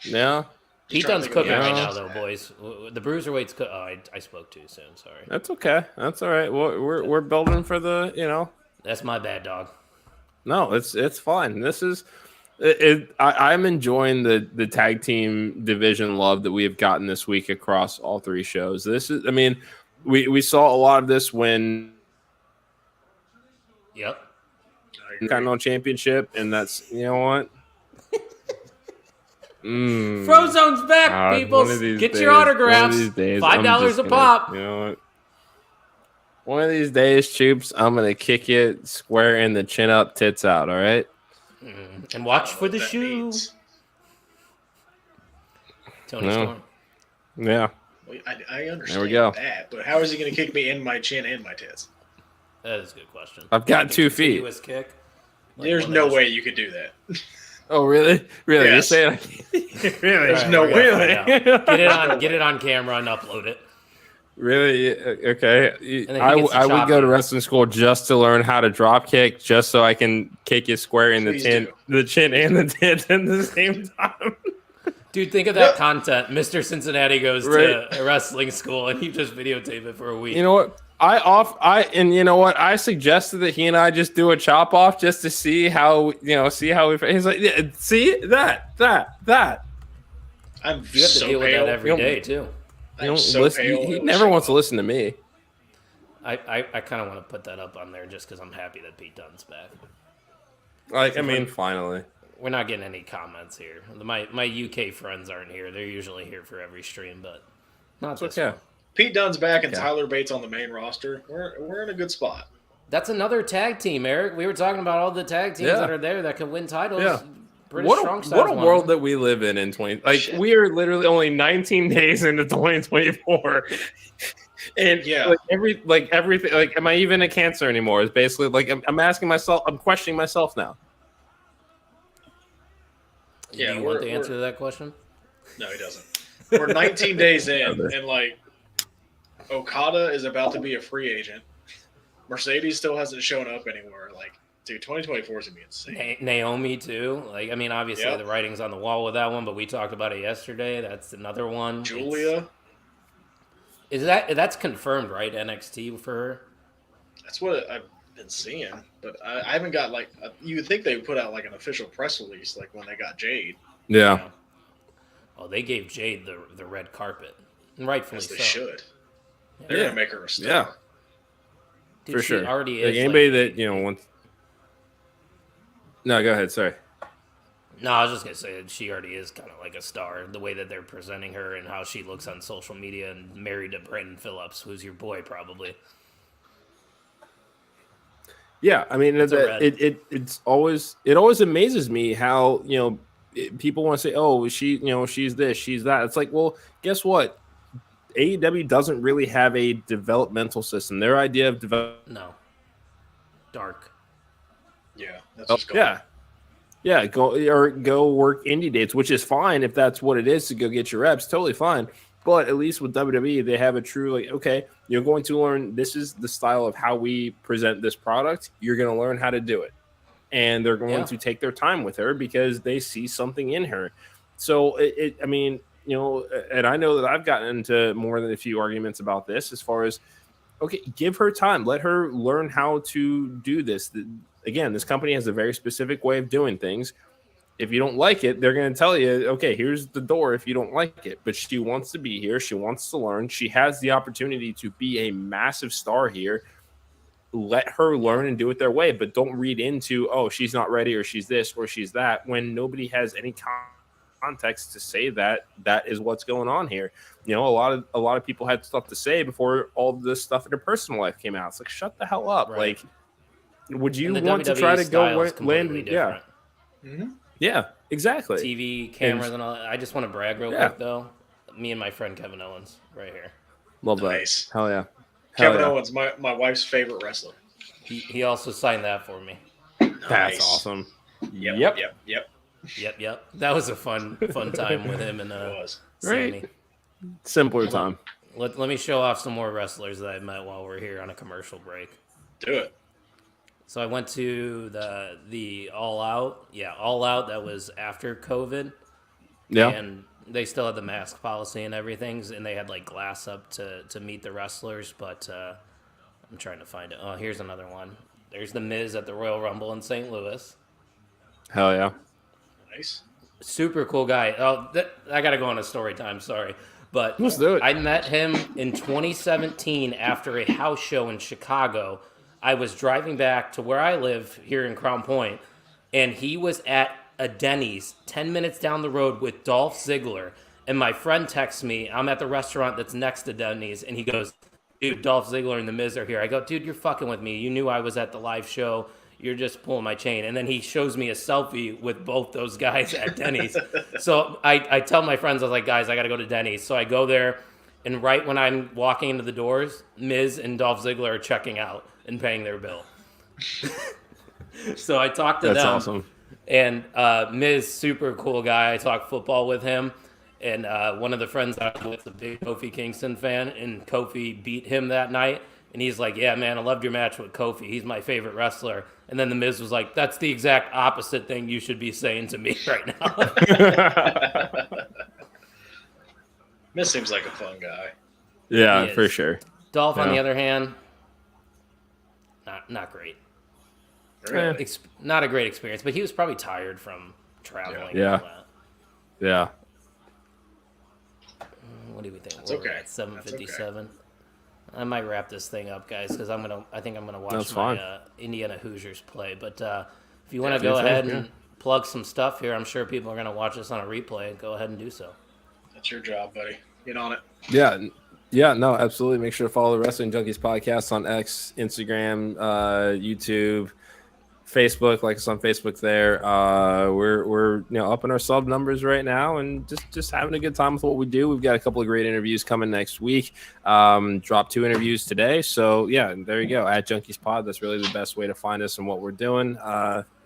Yeah, Pete trying Dunne's to think of cooking the right now, matches though, she's had. boys. The Bruiserweight's cook. Oh, I spoke too soon. Sorry. that's okay. That's all right. We're building for the That's my bad, dog. No, it's fine. This is I'm enjoying the tag team division love that we have gotten this week across all three shows. This is, I mean, we saw a lot of this when Yep. I agree. Continental Championship, and that's what. Frozone's back, God, people. one of these Get days- your autographs. one of these days, I'm $5 just a gonna- pop. You know what? One of these days, Choops, I'm gonna kick you square in the chin up, tits out. All right. And watch I don't for know the what that shoe. means. Tony No. Storm. Yeah. Well, I understand go. that, but how is he going to kick me in my chin and my tits? That is a good question. I've got Like a 2 feet. continuous kick. Like There's one no of those- way you could do that. Oh, really? Really? You're Yes. saying? Really? There's no we're way. gonna find out. Get it on camera and upload it. Really? Okay. then he I gets to would chop go to you. wrestling school just to learn how to drop kick, just so I can kick you square in Please do. the chin and the tits at the same time. Dude, think of that content. Mr. Cincinnati goes Right. to a wrestling school and you just videotape it for a week. You know what? And you know what? I suggested that he and I just do a chop off just to see how we. He's like, yeah, see that. I'm you have to so deal with pale. that every day, too. You I'm don't so listen. pale. He It'll never show wants to up. listen to me. I kind of want to put that up on there just because I'm happy that Pete Dunne's back. Finally. We're not getting any comments here. My UK friends aren't here. They're usually here for every stream, but not this one. Pete Dunne's back and Tyler Bates on the main roster. We're in a good spot. That's another tag team, Eric. We were talking about all the tag teams that are there that can win titles. Yeah. What a world that we live in 20. Like we are literally only 19 days into 2024. And everything, like, am I even a Cancer anymore? It's basically like I'm asking myself, I'm questioning myself now. Yeah, do you want the answer to that question? No, he doesn't. We're 19 days in, and like Okada is about to be a free agent. Mercedes still hasn't shown up anywhere. Like, dude, 2024 is gonna be insane. Naomi too. Like, I mean, obviously the writing's on the wall with that one, but we talked about it yesterday. That's another one. Julia. That's confirmed, right? NXT for her. That's what I've been seeing, but I haven't got you would think they would put out like an official press release like when they got Jade. Yeah. Oh, they gave Jade the red carpet, and rightfully so. They should. They're gonna make her a star. Yeah. Dude, for sure. Already is. Anybody that wants. No, go ahead. Sorry. No, I was just gonna say that she already is kind of like a star. The way that they're presenting her and how she looks on social media, and married to Brandon Phillips, who's your boy probably. Yeah, I mean it always amazes me how people want to say, oh, she's this, she's that. It's like, well, guess what? AEW doesn't really have a developmental system. Their idea of no dark. Yeah, that's what's going on. Yeah, go work indie dates, which is fine if that's what it is to go get your reps. Totally fine. But at least with WWE, they have a true, like, okay, you're going to learn, this is the style of how we present this product. You're going to learn how to do it. And they're going to take their time with her because they see something in her. So, I mean, and I know that I've gotten into more than a few arguments about this as far as, okay, give her time. Let her learn how to do this. Again, this company has a very specific way of doing things. If you don't like it, they're going to tell you, okay, here's the door if you don't like it. But she wants to be here. She wants to learn. She has the opportunity to be a massive star here. Let her learn and do it their way. But don't read into, oh, she's not ready or she's this or she's that, when nobody has any context to say that is what's going on here. A lot of people had stuff to say before all this stuff in their personal life came out. It's like, shut the hell up. Right. Like, would you want to try to go land? Yeah. Mm-hmm. Yeah, exactly. TV cameras and all that. I just want to brag real quick, though. Me and my friend Kevin Owens right here. Love nice. That. Hell yeah. Kevin Owens, my wife's favorite wrestler. He also signed that for me. Nice. That's awesome. Yep. That was a fun time with him and Sammy. Right. Simpler time. Let me show off some more wrestlers that I met while we're here on a commercial break. Do it. So I went to the All Out. Yeah, All Out. That was after COVID. Yeah. And they still had the mask policy and everything, and they had like glass up to meet the wrestlers. But I'm trying to find it. Oh, here's another one. There's the Miz at the Royal Rumble in St. Louis. Hell yeah. Nice. Super cool guy. Oh, I got to go on a story time. Sorry. But let's do it. I met him in 2017 after a house show in Chicago. I was driving back to where I live here in Crown Point, and he was at a Denny's 10 minutes down the road with Dolph Ziggler. And my friend texts me, I'm at the restaurant that's next to Denny's, and he goes, dude, Dolph Ziggler and The Miz are here. I go, dude, you're fucking with me. You knew I was at the live show. You're just pulling my chain. And then he shows me a selfie with both those guys at Denny's. So I tell my friends, I was like, guys, I got to go to Denny's. So I go there, and right when I'm walking into the doors, Miz and Dolph Ziggler are checking out and paying their bill. So I talked to them. That's awesome. And Miz, super cool guy. I talked football with him. And one of the friends I was with, a big Kofi Kingston fan, and Kofi beat him that night. And he's like, yeah, man, I loved your match with Kofi. He's my favorite wrestler. And then The Miz was like, that's the exact opposite thing you should be saying to me right now. Miz seems like a fun guy. Yeah, for sure. Dolph, on the other hand, not great. Really? Not a great experience, but he was probably tired from traveling. Yeah. And all that. Yeah. What do we think? That's okay. 7:57. I might wrap this thing up, guys, because I think I'm gonna watch my Indiana Hoosiers play. But if you want to go ahead and plug some stuff here, I'm sure people are gonna watch this on a replay. Go ahead and do so. That's your job, buddy. Get on it. Yeah, no, absolutely. Make sure to follow the Wrestling Junkies podcast on X, Instagram, YouTube, Facebook. Like us on Facebook there. We're upping our sub numbers right now and just having a good time with what we do. We've got a couple of great interviews coming next week. Dropped 2 interviews today. So yeah, there you go. At Junkies Pod. That's really the best way to find us and what we're doing.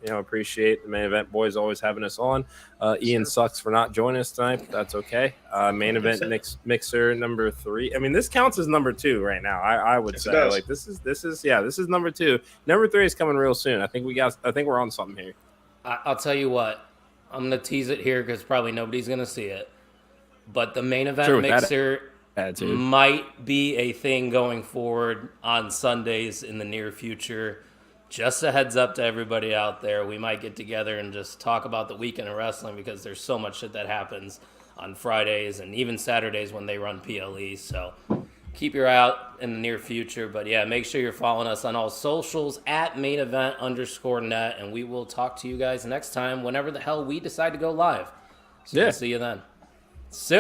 Appreciate the Main Event boys always having us on. Ian sucks for not joining us tonight, but that's okay. Main Event mixer number 3. I mean, this counts as number 2 right now. I would say like this is number 2. Number 3 is coming real soon. I think we're on something here. I'll tell you what. I'm gonna tease it here because probably nobody's gonna see it. But the Main Event mixer might be a thing going forward on Sundays in the near future. Just a heads up to everybody out there. We might get together and just talk about the weekend of wrestling because there's so much shit that happens on Fridays and even Saturdays when they run PLE. So keep your eye out in the near future. But yeah, make sure you're following us on all socials at mainevent_net. And we will talk to you guys next time whenever the hell we decide to go live. So we'll see you then.